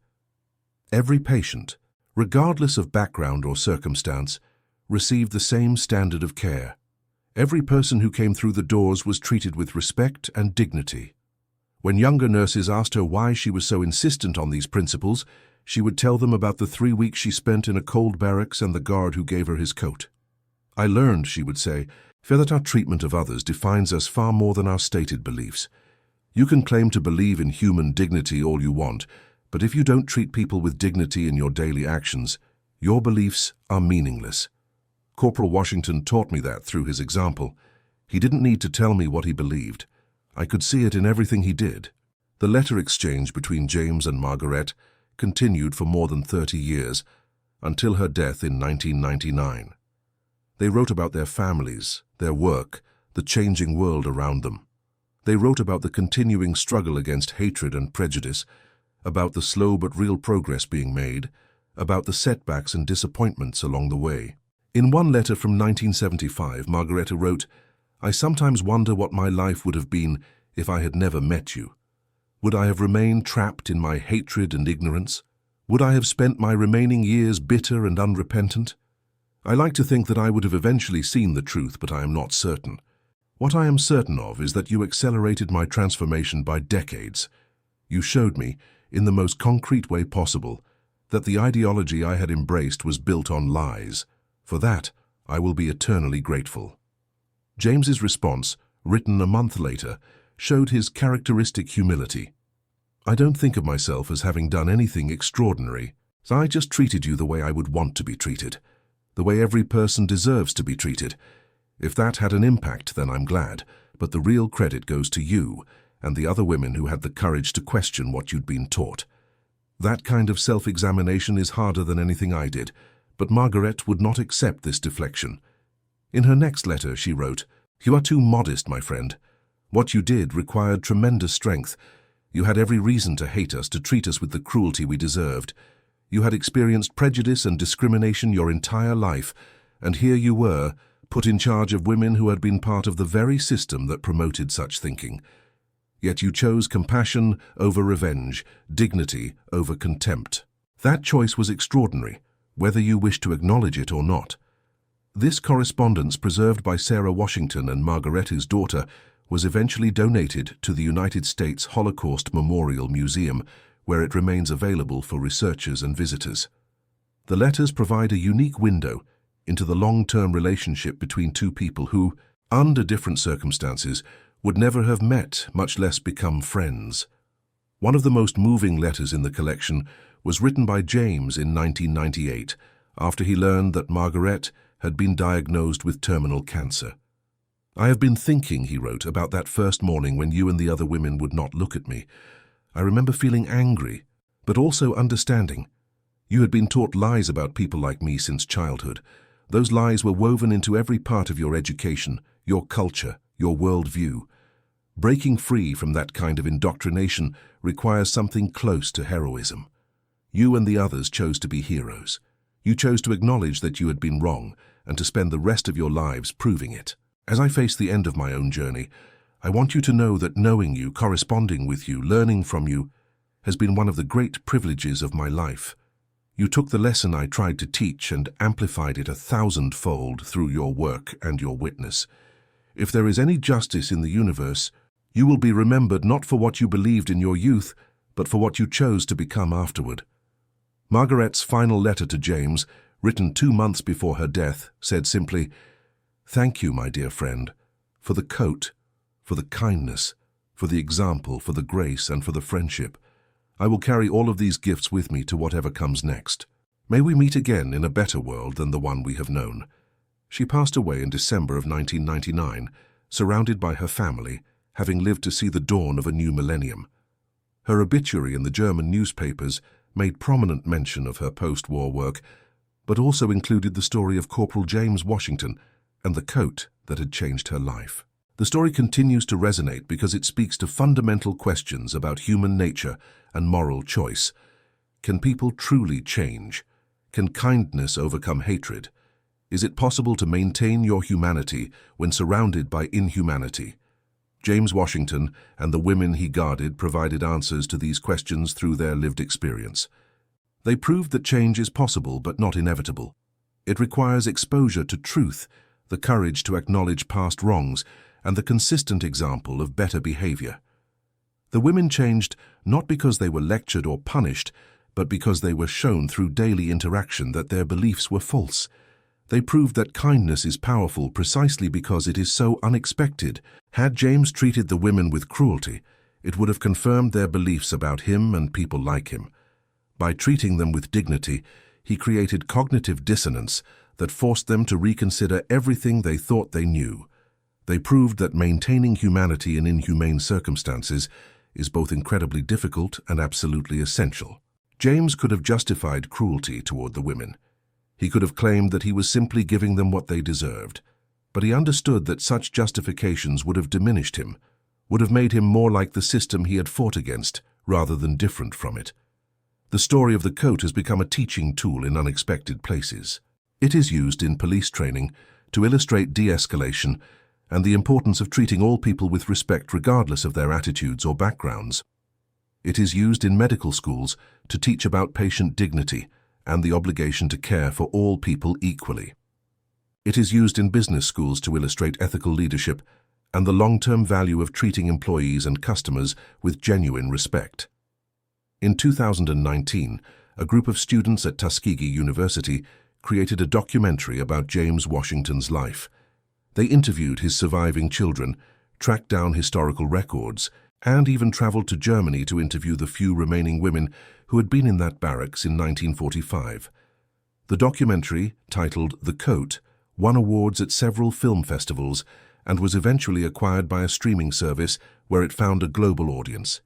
Every patient, regardless of background or circumstance, received the same standard of care. Every person who came through the doors was treated with respect and dignity. When younger nurses asked her why she was so insistent on these principles, she would tell them about the 3 weeks she spent in a cold barracks and the guard who gave her his coat. I learned, she would say, that our treatment of others defines us far more than our stated beliefs. You can claim to believe in human dignity all you want, but if you don't treat people with dignity in your daily actions, your beliefs are meaningless. Corporal Washington taught me that through his example. He didn't need to tell me what he believed. I could see it in everything he did. The letter exchange between James and Margaret continued for more than 30 years, until her death in 1999. They wrote about their families, their work, the changing world around them. They wrote about the continuing struggle against hatred and prejudice, about the slow but real progress being made, about the setbacks and disappointments along the way. In one letter from 1975, Margareta wrote, "I sometimes wonder what my life would have been if I had never met you. Would I have remained trapped in my hatred and ignorance? Would I have spent my remaining years bitter and unrepentant? I like to think that I would have eventually seen the truth, but I am not certain. What I am certain of is that you accelerated my transformation by decades. You showed me, in the most concrete way possible, that the ideology I had embraced was built on lies. For that, I will be eternally grateful." James's response, written a month later, showed his characteristic humility. "I don't think of myself as having done anything extraordinary. I just treated you the way I would want to be treated, the way every person deserves to be treated. If that had an impact, then I'm glad, but the real credit goes to you and the other women who had the courage to question what you'd been taught. That kind of self-examination is harder than anything I did, but Margaret would not accept this deflection. In her next letter, she wrote, "You are too modest, my friend. What you did required tremendous strength. You had every reason to hate us, to treat us with the cruelty we deserved. You had experienced prejudice and discrimination your entire life, and here you were, put in charge of women who had been part of the very system that promoted such thinking. Yet you chose compassion over revenge, dignity over contempt. That choice was extraordinary, whether you wish to acknowledge it or not. This correspondence, preserved by Sarah Washington and Margaret's daughter, was eventually donated to the United States Holocaust Memorial Museum, where it remains available for researchers and visitors. The letters provide a unique window into the long-term relationship between two people who, under different circumstances, would never have met, much less become friends. One of the most moving letters in the collection was written by James in 1998, after he learned that Margaret had been diagnosed with terminal cancer. "I have been thinking," he wrote, "about that first morning when you and the other women would not look at me. I remember feeling angry, but also understanding. You had been taught lies about people like me since childhood. Those lies were woven into every part of your education, your culture, your worldview. Breaking free from that kind of indoctrination requires something close to heroism. You and the others chose to be heroes. You chose to acknowledge that you had been wrong and to spend the rest of your lives proving it. As I face the end of my own journey, I want you to know that knowing you, corresponding with you, learning from you, has been one of the great privileges of my life. You took the lesson I tried to teach and amplified it 1,000-fold through your work and your witness. If there is any justice in the universe, you will be remembered not for what you believed in your youth, but for what you chose to become afterward." Margaret's final letter to James, written 2 months before her death, said simply, "Thank you, my dear friend, for the coat, for the kindness, for the example, for the grace, and for the friendship. I will carry all of these gifts with me to whatever comes next. May we meet again in a better world than the one we have known." She passed away in December of 1999, surrounded by her family, having lived to see the dawn of a new millennium. Her obituary in the German newspapers made prominent mention of her post-war work, but also included the story of Corporal James Washington and the coat that had changed her life. The story continues to resonate because it speaks to fundamental questions about human nature and moral choice. Can people truly change? Can kindness overcome hatred? Is it possible to maintain your humanity when surrounded by inhumanity? James Washington and the women he guarded provided answers to these questions through their lived experience. They proved that change is possible but not inevitable. It requires exposure to truth, the courage to acknowledge past wrongs, and the consistent example of better behavior. The women changed not because they were lectured or punished, but because they were shown through daily interaction that their beliefs were false. They proved that kindness is powerful precisely because it is so unexpected. Had James treated the women with cruelty, it would have confirmed their beliefs about him and people like him. By treating them with dignity, he created cognitive dissonance that forced them to reconsider everything they thought they knew. They proved that maintaining humanity in inhumane circumstances is both incredibly difficult and absolutely essential. James could have justified cruelty toward the women. He could have claimed that he was simply giving them what they deserved. But he understood that such justifications would have diminished him, would have made him more like the system he had fought against, rather than different from it. The story of the coat has become a teaching tool in unexpected places. It is used in police training to illustrate de-escalation and the importance of treating all people with respect regardless of their attitudes or backgrounds. It is used in medical schools to teach about patient dignity and the obligation to care for all people equally. It is used in business schools to illustrate ethical leadership and the long-term value of treating employees and customers with genuine respect. In 2019, a group of students at Tuskegee University created a documentary about James Washington's life. They interviewed his surviving children, tracked down historical records, and even traveled to Germany to interview the few remaining women who had been in that barracks in 1945. The documentary, titled The Coat, won awards at several film festivals and was eventually acquired by a streaming service where it found a global audience.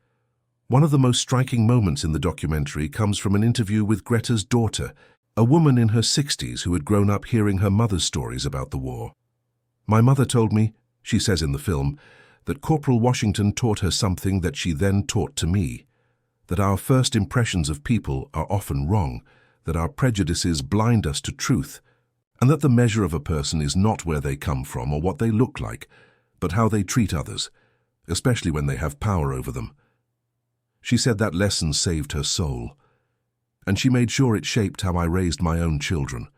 One of the most striking moments in the documentary comes from an interview with Greta's daughter, a woman in her 60s who had grown up hearing her mother's stories about the war. "My mother told me," she says in the film, "that Corporal Washington taught her something that she then taught to me, that our first impressions of people are often wrong, that our prejudices blind us to truth, and that the measure of a person is not where they come from or what they look like, but how they treat others, especially when they have power over them. She said that lesson saved her soul, and she made sure it shaped how I raised my own children.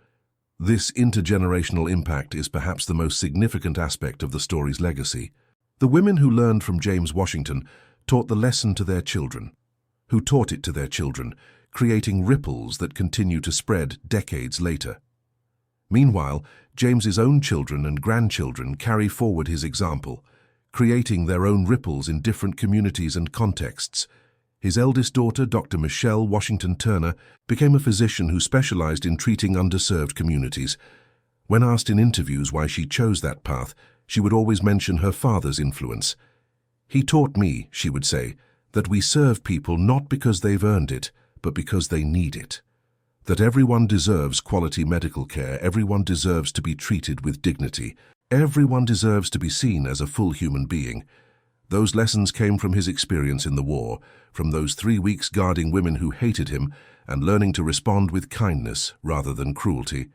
This intergenerational impact is perhaps the most significant aspect of the story's legacy. The women who learned from James Washington taught the lesson to their children, who taught it to their children, creating ripples that continue to spread decades later. Meanwhile, James's own children and grandchildren carry forward his example, creating their own ripples in different communities and contexts. His eldest daughter, Dr. Michelle Washington Turner, became a physician who specialized in treating underserved communities. When asked in interviews why she chose that path, she would always mention her father's influence. "He taught me," she would say, "that we serve people not because they've earned it, but because they need it. That everyone deserves quality medical care, everyone deserves to be treated with dignity, everyone deserves to be seen as a full human being." Those lessons came from his experience in the war, from those 3 weeks guarding women who hated him and learning to respond with kindness rather than cruelty.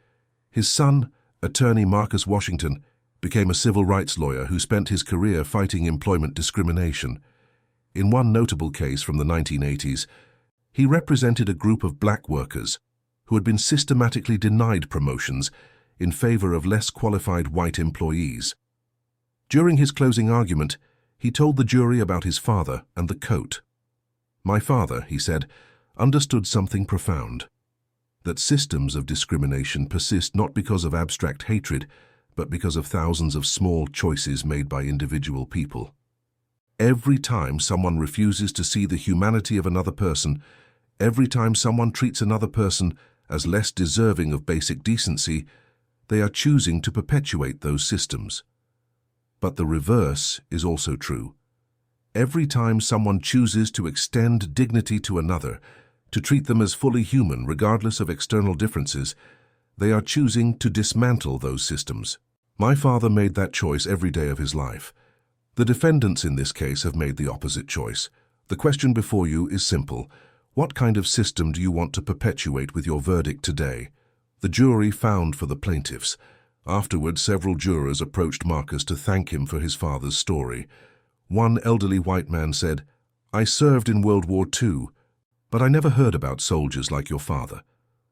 His son, attorney Marcus Washington, became a civil rights lawyer who spent his career fighting employment discrimination. In one notable case from the 1980s, he represented a group of black workers who had been systematically denied promotions in favor of less qualified white employees. During his closing argument, he told the jury about his father and the coat. "My father," he said, "understood something profound, that systems of discrimination persist not because of abstract hatred, but because of thousands of small choices made by individual people. Every time someone refuses to see the humanity of another person, every time someone treats another person as less deserving of basic decency, they are choosing to perpetuate those systems. But the reverse is also true. Every time someone chooses to extend dignity to another, to treat them as fully human regardless of external differences, they are choosing to dismantle those systems. My father made that choice every day of his life. The defendants in this case have made the opposite choice. The question before you is simple. What kind of system do you want to perpetuate with your verdict today?" The jury found for the plaintiffs. Afterward, several jurors approached Marcus to thank him for his father's story. One elderly white man said, "I served in World War II, but I never heard about soldiers like your father.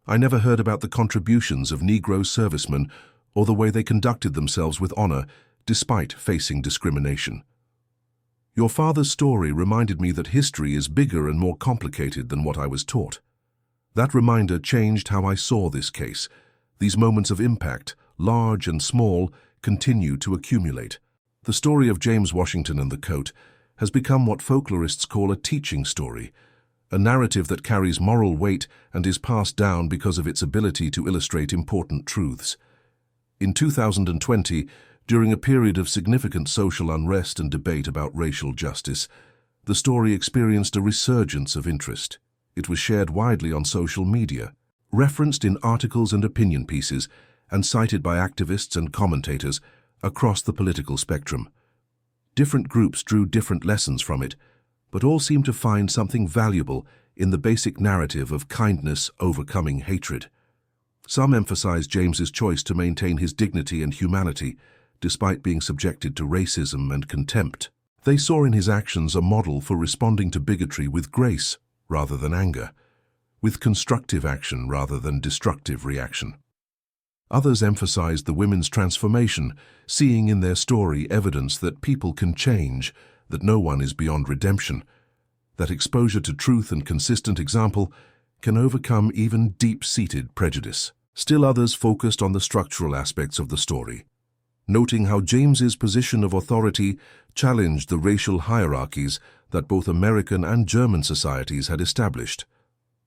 I never heard about the contributions of Negro servicemen or the way they conducted themselves with honor despite facing discrimination. Your father's story reminded me that history is bigger and more complicated than what I was taught. That reminder changed how I saw this case. These moments of impact, large and small, continue to accumulate. The story of James Washington and the coat has become what folklorists call a teaching story, a narrative that carries moral weight and is passed down because of its ability to illustrate important truths. In 2020, during a period of significant social unrest and debate about racial justice, the story experienced a resurgence of interest. It was shared widely on social media, referenced in articles and opinion pieces, and cited by activists and commentators across the political spectrum. Different groups drew different lessons from it, but all seemed to find something valuable in the basic narrative of kindness overcoming hatred. Some emphasized James's choice to maintain his dignity and humanity, despite being subjected to racism and contempt. They saw in his actions a model for responding to bigotry with grace rather than anger, with constructive action rather than destructive reaction. Others emphasized the women's transformation, seeing in their story evidence that people can change, that no one is beyond redemption, that exposure to truth and consistent example can overcome even deep-seated prejudice. Still others focused on the structural aspects of the story, noting how James's position of authority challenged the racial hierarchies that both American and German societies had established.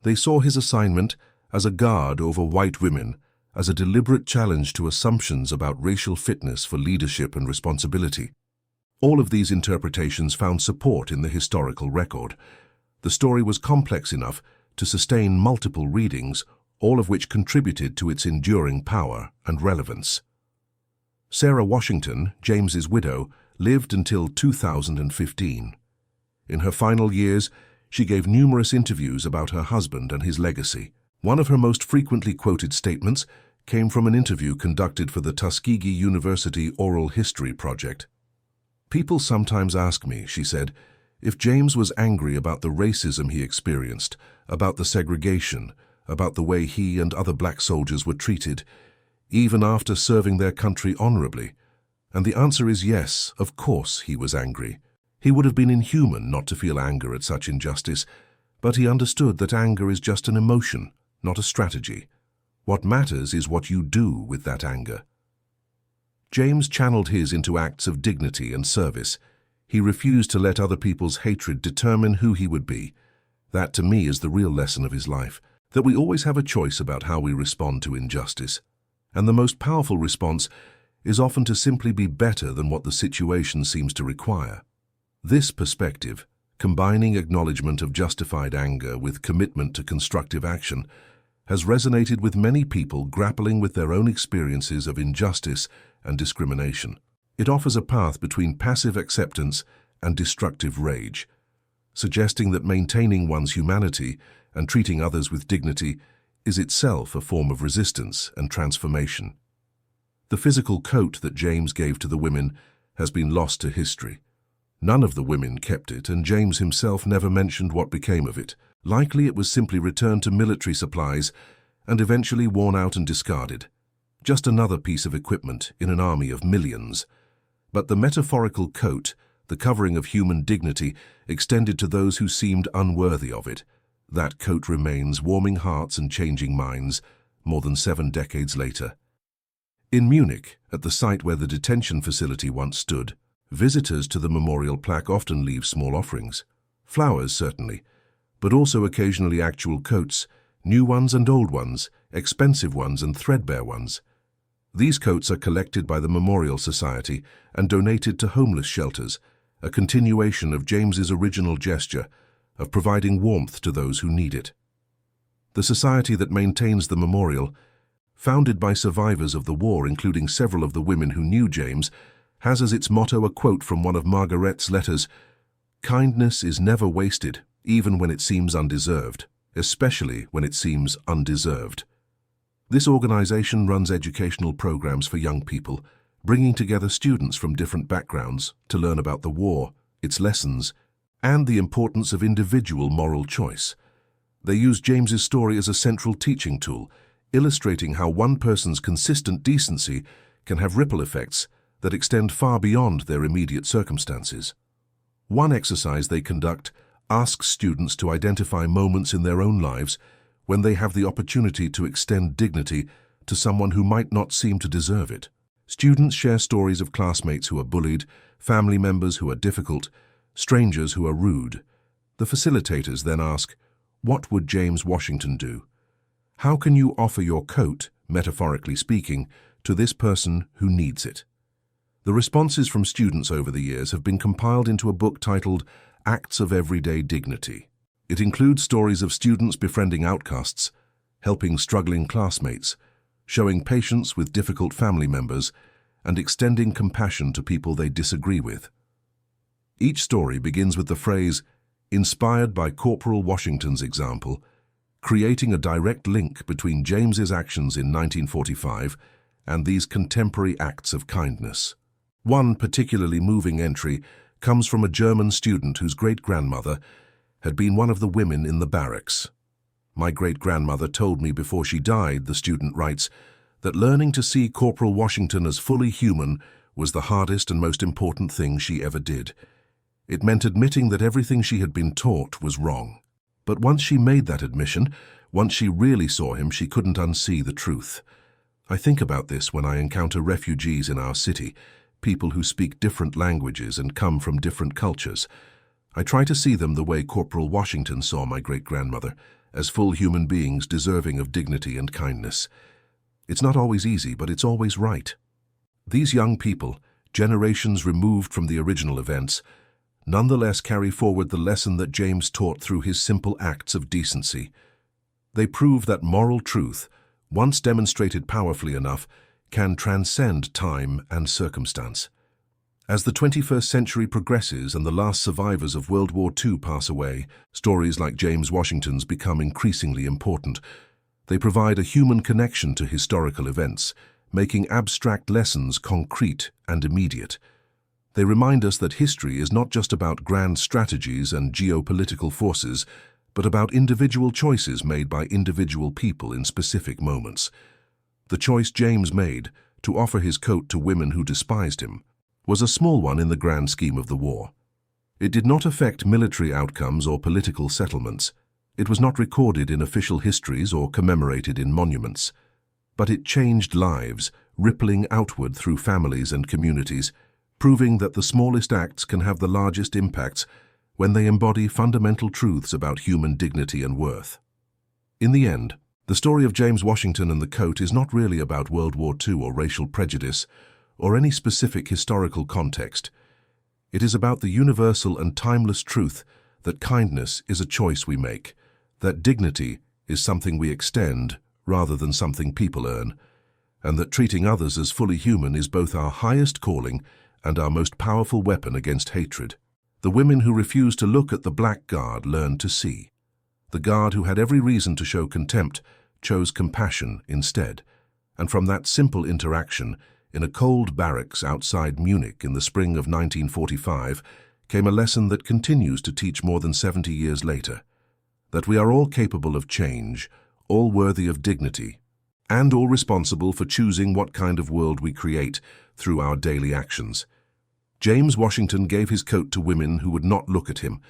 They saw his assignment as a guard over white women, as a deliberate challenge to assumptions about racial fitness for leadership and responsibility. All of these interpretations found support in the historical record. The story was complex enough to sustain multiple readings, all of which contributed to its enduring power and relevance. Sarah Washington, James's widow, lived until 2015. In her final years, she gave numerous interviews about her husband and his legacy. One of her most frequently quoted statements came from an interview conducted for the Tuskegee University Oral History Project. "People sometimes ask me," she said, "if James was angry about the racism he experienced, about the segregation, about the way he and other black soldiers were treated, even after serving their country honorably. And the answer is yes, of course he was angry. He would have been inhuman not to feel anger at such injustice, but he understood that anger is just an emotion, not a strategy. What matters is what you do with that anger." James channeled his into acts of dignity and service. He refused to let other people's hatred determine who he would be. That, to me, is the real lesson of his life, that we always have a choice about how we respond to injustice. And the most powerful response is often to simply be better than what the situation seems to require. This perspective, combining acknowledgement of justified anger with commitment to constructive action, has resonated with many people grappling with their own experiences of injustice and discrimination. It offers a path between passive acceptance and destructive rage, suggesting that maintaining one's humanity and treating others with dignity is itself a form of resistance and transformation. The physical coat that James gave to the women has been lost to history. None of the women kept it, and James himself never mentioned what became of it. Likely it was simply returned to military supplies and eventually worn out and discarded. Just another piece of equipment in an army of millions. But the metaphorical coat, the covering of human dignity, extended to those who seemed unworthy of it. That coat remains, warming hearts and changing minds, more than 7 decades later. In Munich, at the site where the detention facility once stood, visitors to the memorial plaque often leave small offerings. Flowers, certainly, but also occasionally actual coats, new ones and old ones, expensive ones and threadbare ones. These coats are collected by the Memorial Society and donated to homeless shelters, a continuation of James's original gesture of providing warmth to those who need it. The society that maintains the memorial, founded by survivors of the war, including several of the women who knew James, has as its motto a quote from one of Margaret's letters: "Kindness is never wasted, even when it seems undeserved, especially when it seems undeserved." This organization runs educational programs for young people, bringing together students from different backgrounds to learn about the war, its lessons, and the importance of individual moral choice. They use James's story as a central teaching tool, illustrating how one person's consistent decency can have ripple effects that extend far beyond their immediate circumstances. One exercise they conduct asks students to identify moments in their own lives when they have the opportunity to extend dignity to someone who might not seem to deserve it. Students share stories of classmates who are bullied, family members who are difficult, strangers who are rude. The facilitators then ask, "What would James Washington do? How can you offer your coat, metaphorically speaking, to this person who needs it?" The responses from students over the years have been compiled into a book titled Acts of Everyday Dignity. It includes stories of students befriending outcasts, helping struggling classmates, showing patience with difficult family members, and extending compassion to people they disagree with. Each story begins with the phrase, "Inspired by Corporal Washington's example," creating a direct link between James's actions in 1945 and these contemporary acts of kindness. One particularly moving entry comes from a German student whose great-grandmother had been one of the women in the barracks. "My great-grandmother told me before she died," the student writes, "that learning to see Corporal Washington as fully human was the hardest and most important thing she ever did. It meant admitting that everything she had been taught was wrong. But once she made that admission, once she really saw him, she couldn't unsee the truth. I think about this when I encounter refugees in our city, people who speak different languages and come from different cultures. I try to see them the way Corporal Washington saw my great-grandmother, as full human beings deserving of dignity and kindness. It's not always easy, but it's always right." These young people, generations removed from the original events, nonetheless carry forward the lesson that James taught through his simple acts of decency. They prove that moral truth, once demonstrated powerfully enough, can transcend time and circumstance. As the 21st century progresses and the last survivors of World War II pass away, stories like James Washington's become increasingly important. They provide a human connection to historical events, making abstract lessons concrete and immediate. They remind us that history is not just about grand strategies and geopolitical forces, but about individual choices made by individual people in specific moments. The choice James made, to offer his coat to women who despised him, was a small one in the grand scheme of the war. It did not affect military outcomes or political settlements. It was not recorded in official histories or commemorated in monuments. But it changed lives, rippling outward through families and communities, proving that the smallest acts can have the largest impacts when they embody fundamental truths about human dignity and worth. In the end, the story of James Washington and the coat is not really about World War II or racial prejudice or any specific historical context. It is about the universal and timeless truth that kindness is a choice we make, that dignity is something we extend rather than something people earn, and that treating others as fully human is both our highest calling and our most powerful weapon against hatred. The women who refused to look at the Black Guard learned to see. The Guard who had every reason to show contempt chose compassion instead, and from that simple interaction, in a cold barracks outside Munich in the spring of 1945, came a lesson that continues to teach more than 70 years later, that we are all capable of change, all worthy of dignity, and all responsible for choosing what kind of world we create through our daily actions. James Washington gave his coat to women who would not look at him.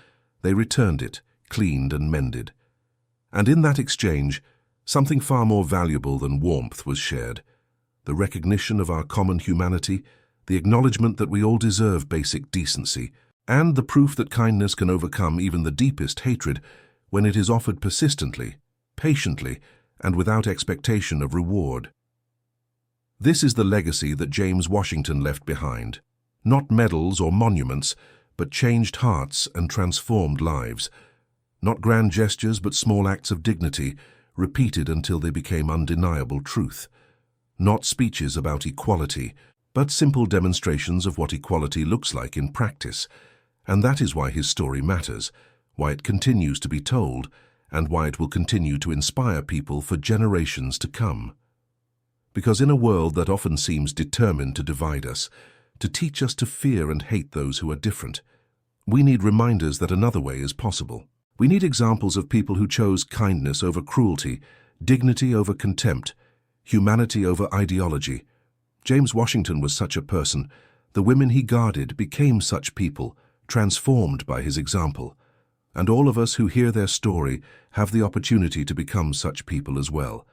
They returned it, cleaned and mended. And in that exchange, something far more valuable than warmth was shared. The recognition of our common humanity, the acknowledgement that we all deserve basic decency, and the proof that kindness can overcome even the deepest hatred when it is offered persistently, patiently, and without expectation of reward. This is the legacy that James Washington left behind. Not medals or monuments, but changed hearts and transformed lives. Not grand gestures, but small acts of dignity, repeated until they became undeniable truth. Not speeches about equality, but simple demonstrations of what equality looks like in practice. And that is why his story matters, why it continues to be told, and why it will continue to inspire people for generations to come. Because in a world that often seems determined to divide us, to teach us to fear and hate those who are different, we need reminders that another way is possible. We need examples of people who chose kindness over cruelty, dignity over contempt, humanity over ideology. James Washington was such a person. The women he guarded became such people, transformed by his example. And all of us who hear their story have the opportunity to become such people as well,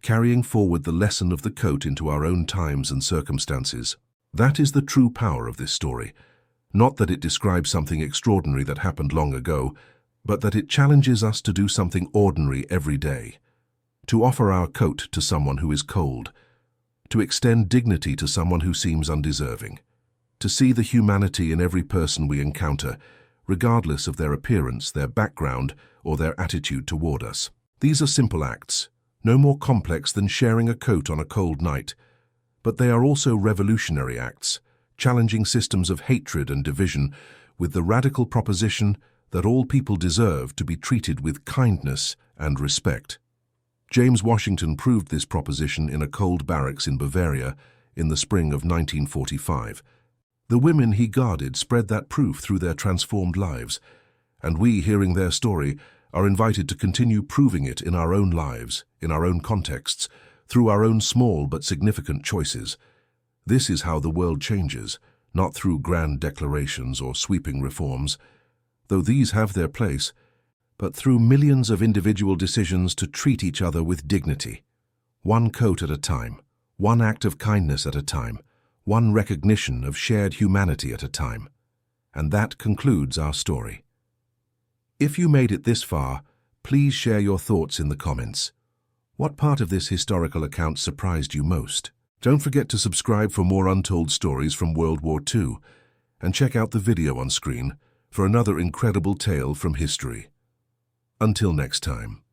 carrying forward the lesson of the coat into our own times and circumstances. That is the true power of this story. Not that it describes something extraordinary that happened long ago, but that it challenges us to do something ordinary every day. To offer our coat to someone who is cold. To extend dignity to someone who seems undeserving. To see the humanity in every person we encounter, regardless of their appearance, their background, or their attitude toward us. These are simple acts, no more complex than sharing a coat on a cold night. But they are also revolutionary acts, challenging systems of hatred and division with the radical proposition that all people deserve to be treated with kindness and respect. James Washington proved this proposition in a cold barracks in Bavaria in the spring of 1945. The women he guarded spread that proof through their transformed lives, and we, hearing their story, are invited to continue proving it in our own lives, in our own contexts, through our own small but significant choices. This is how the world changes, not through grand declarations or sweeping reforms, though these have their place, but through millions of individual decisions to treat each other with dignity. One coat at a time, one act of kindness at a time, one recognition of shared humanity at a time. And that concludes our story. If you made it this far, please share your thoughts in the comments. What part of this historical account surprised you most? Don't forget to subscribe for more untold stories from World War II, and check out the video on screen for another incredible tale from history. Until next time.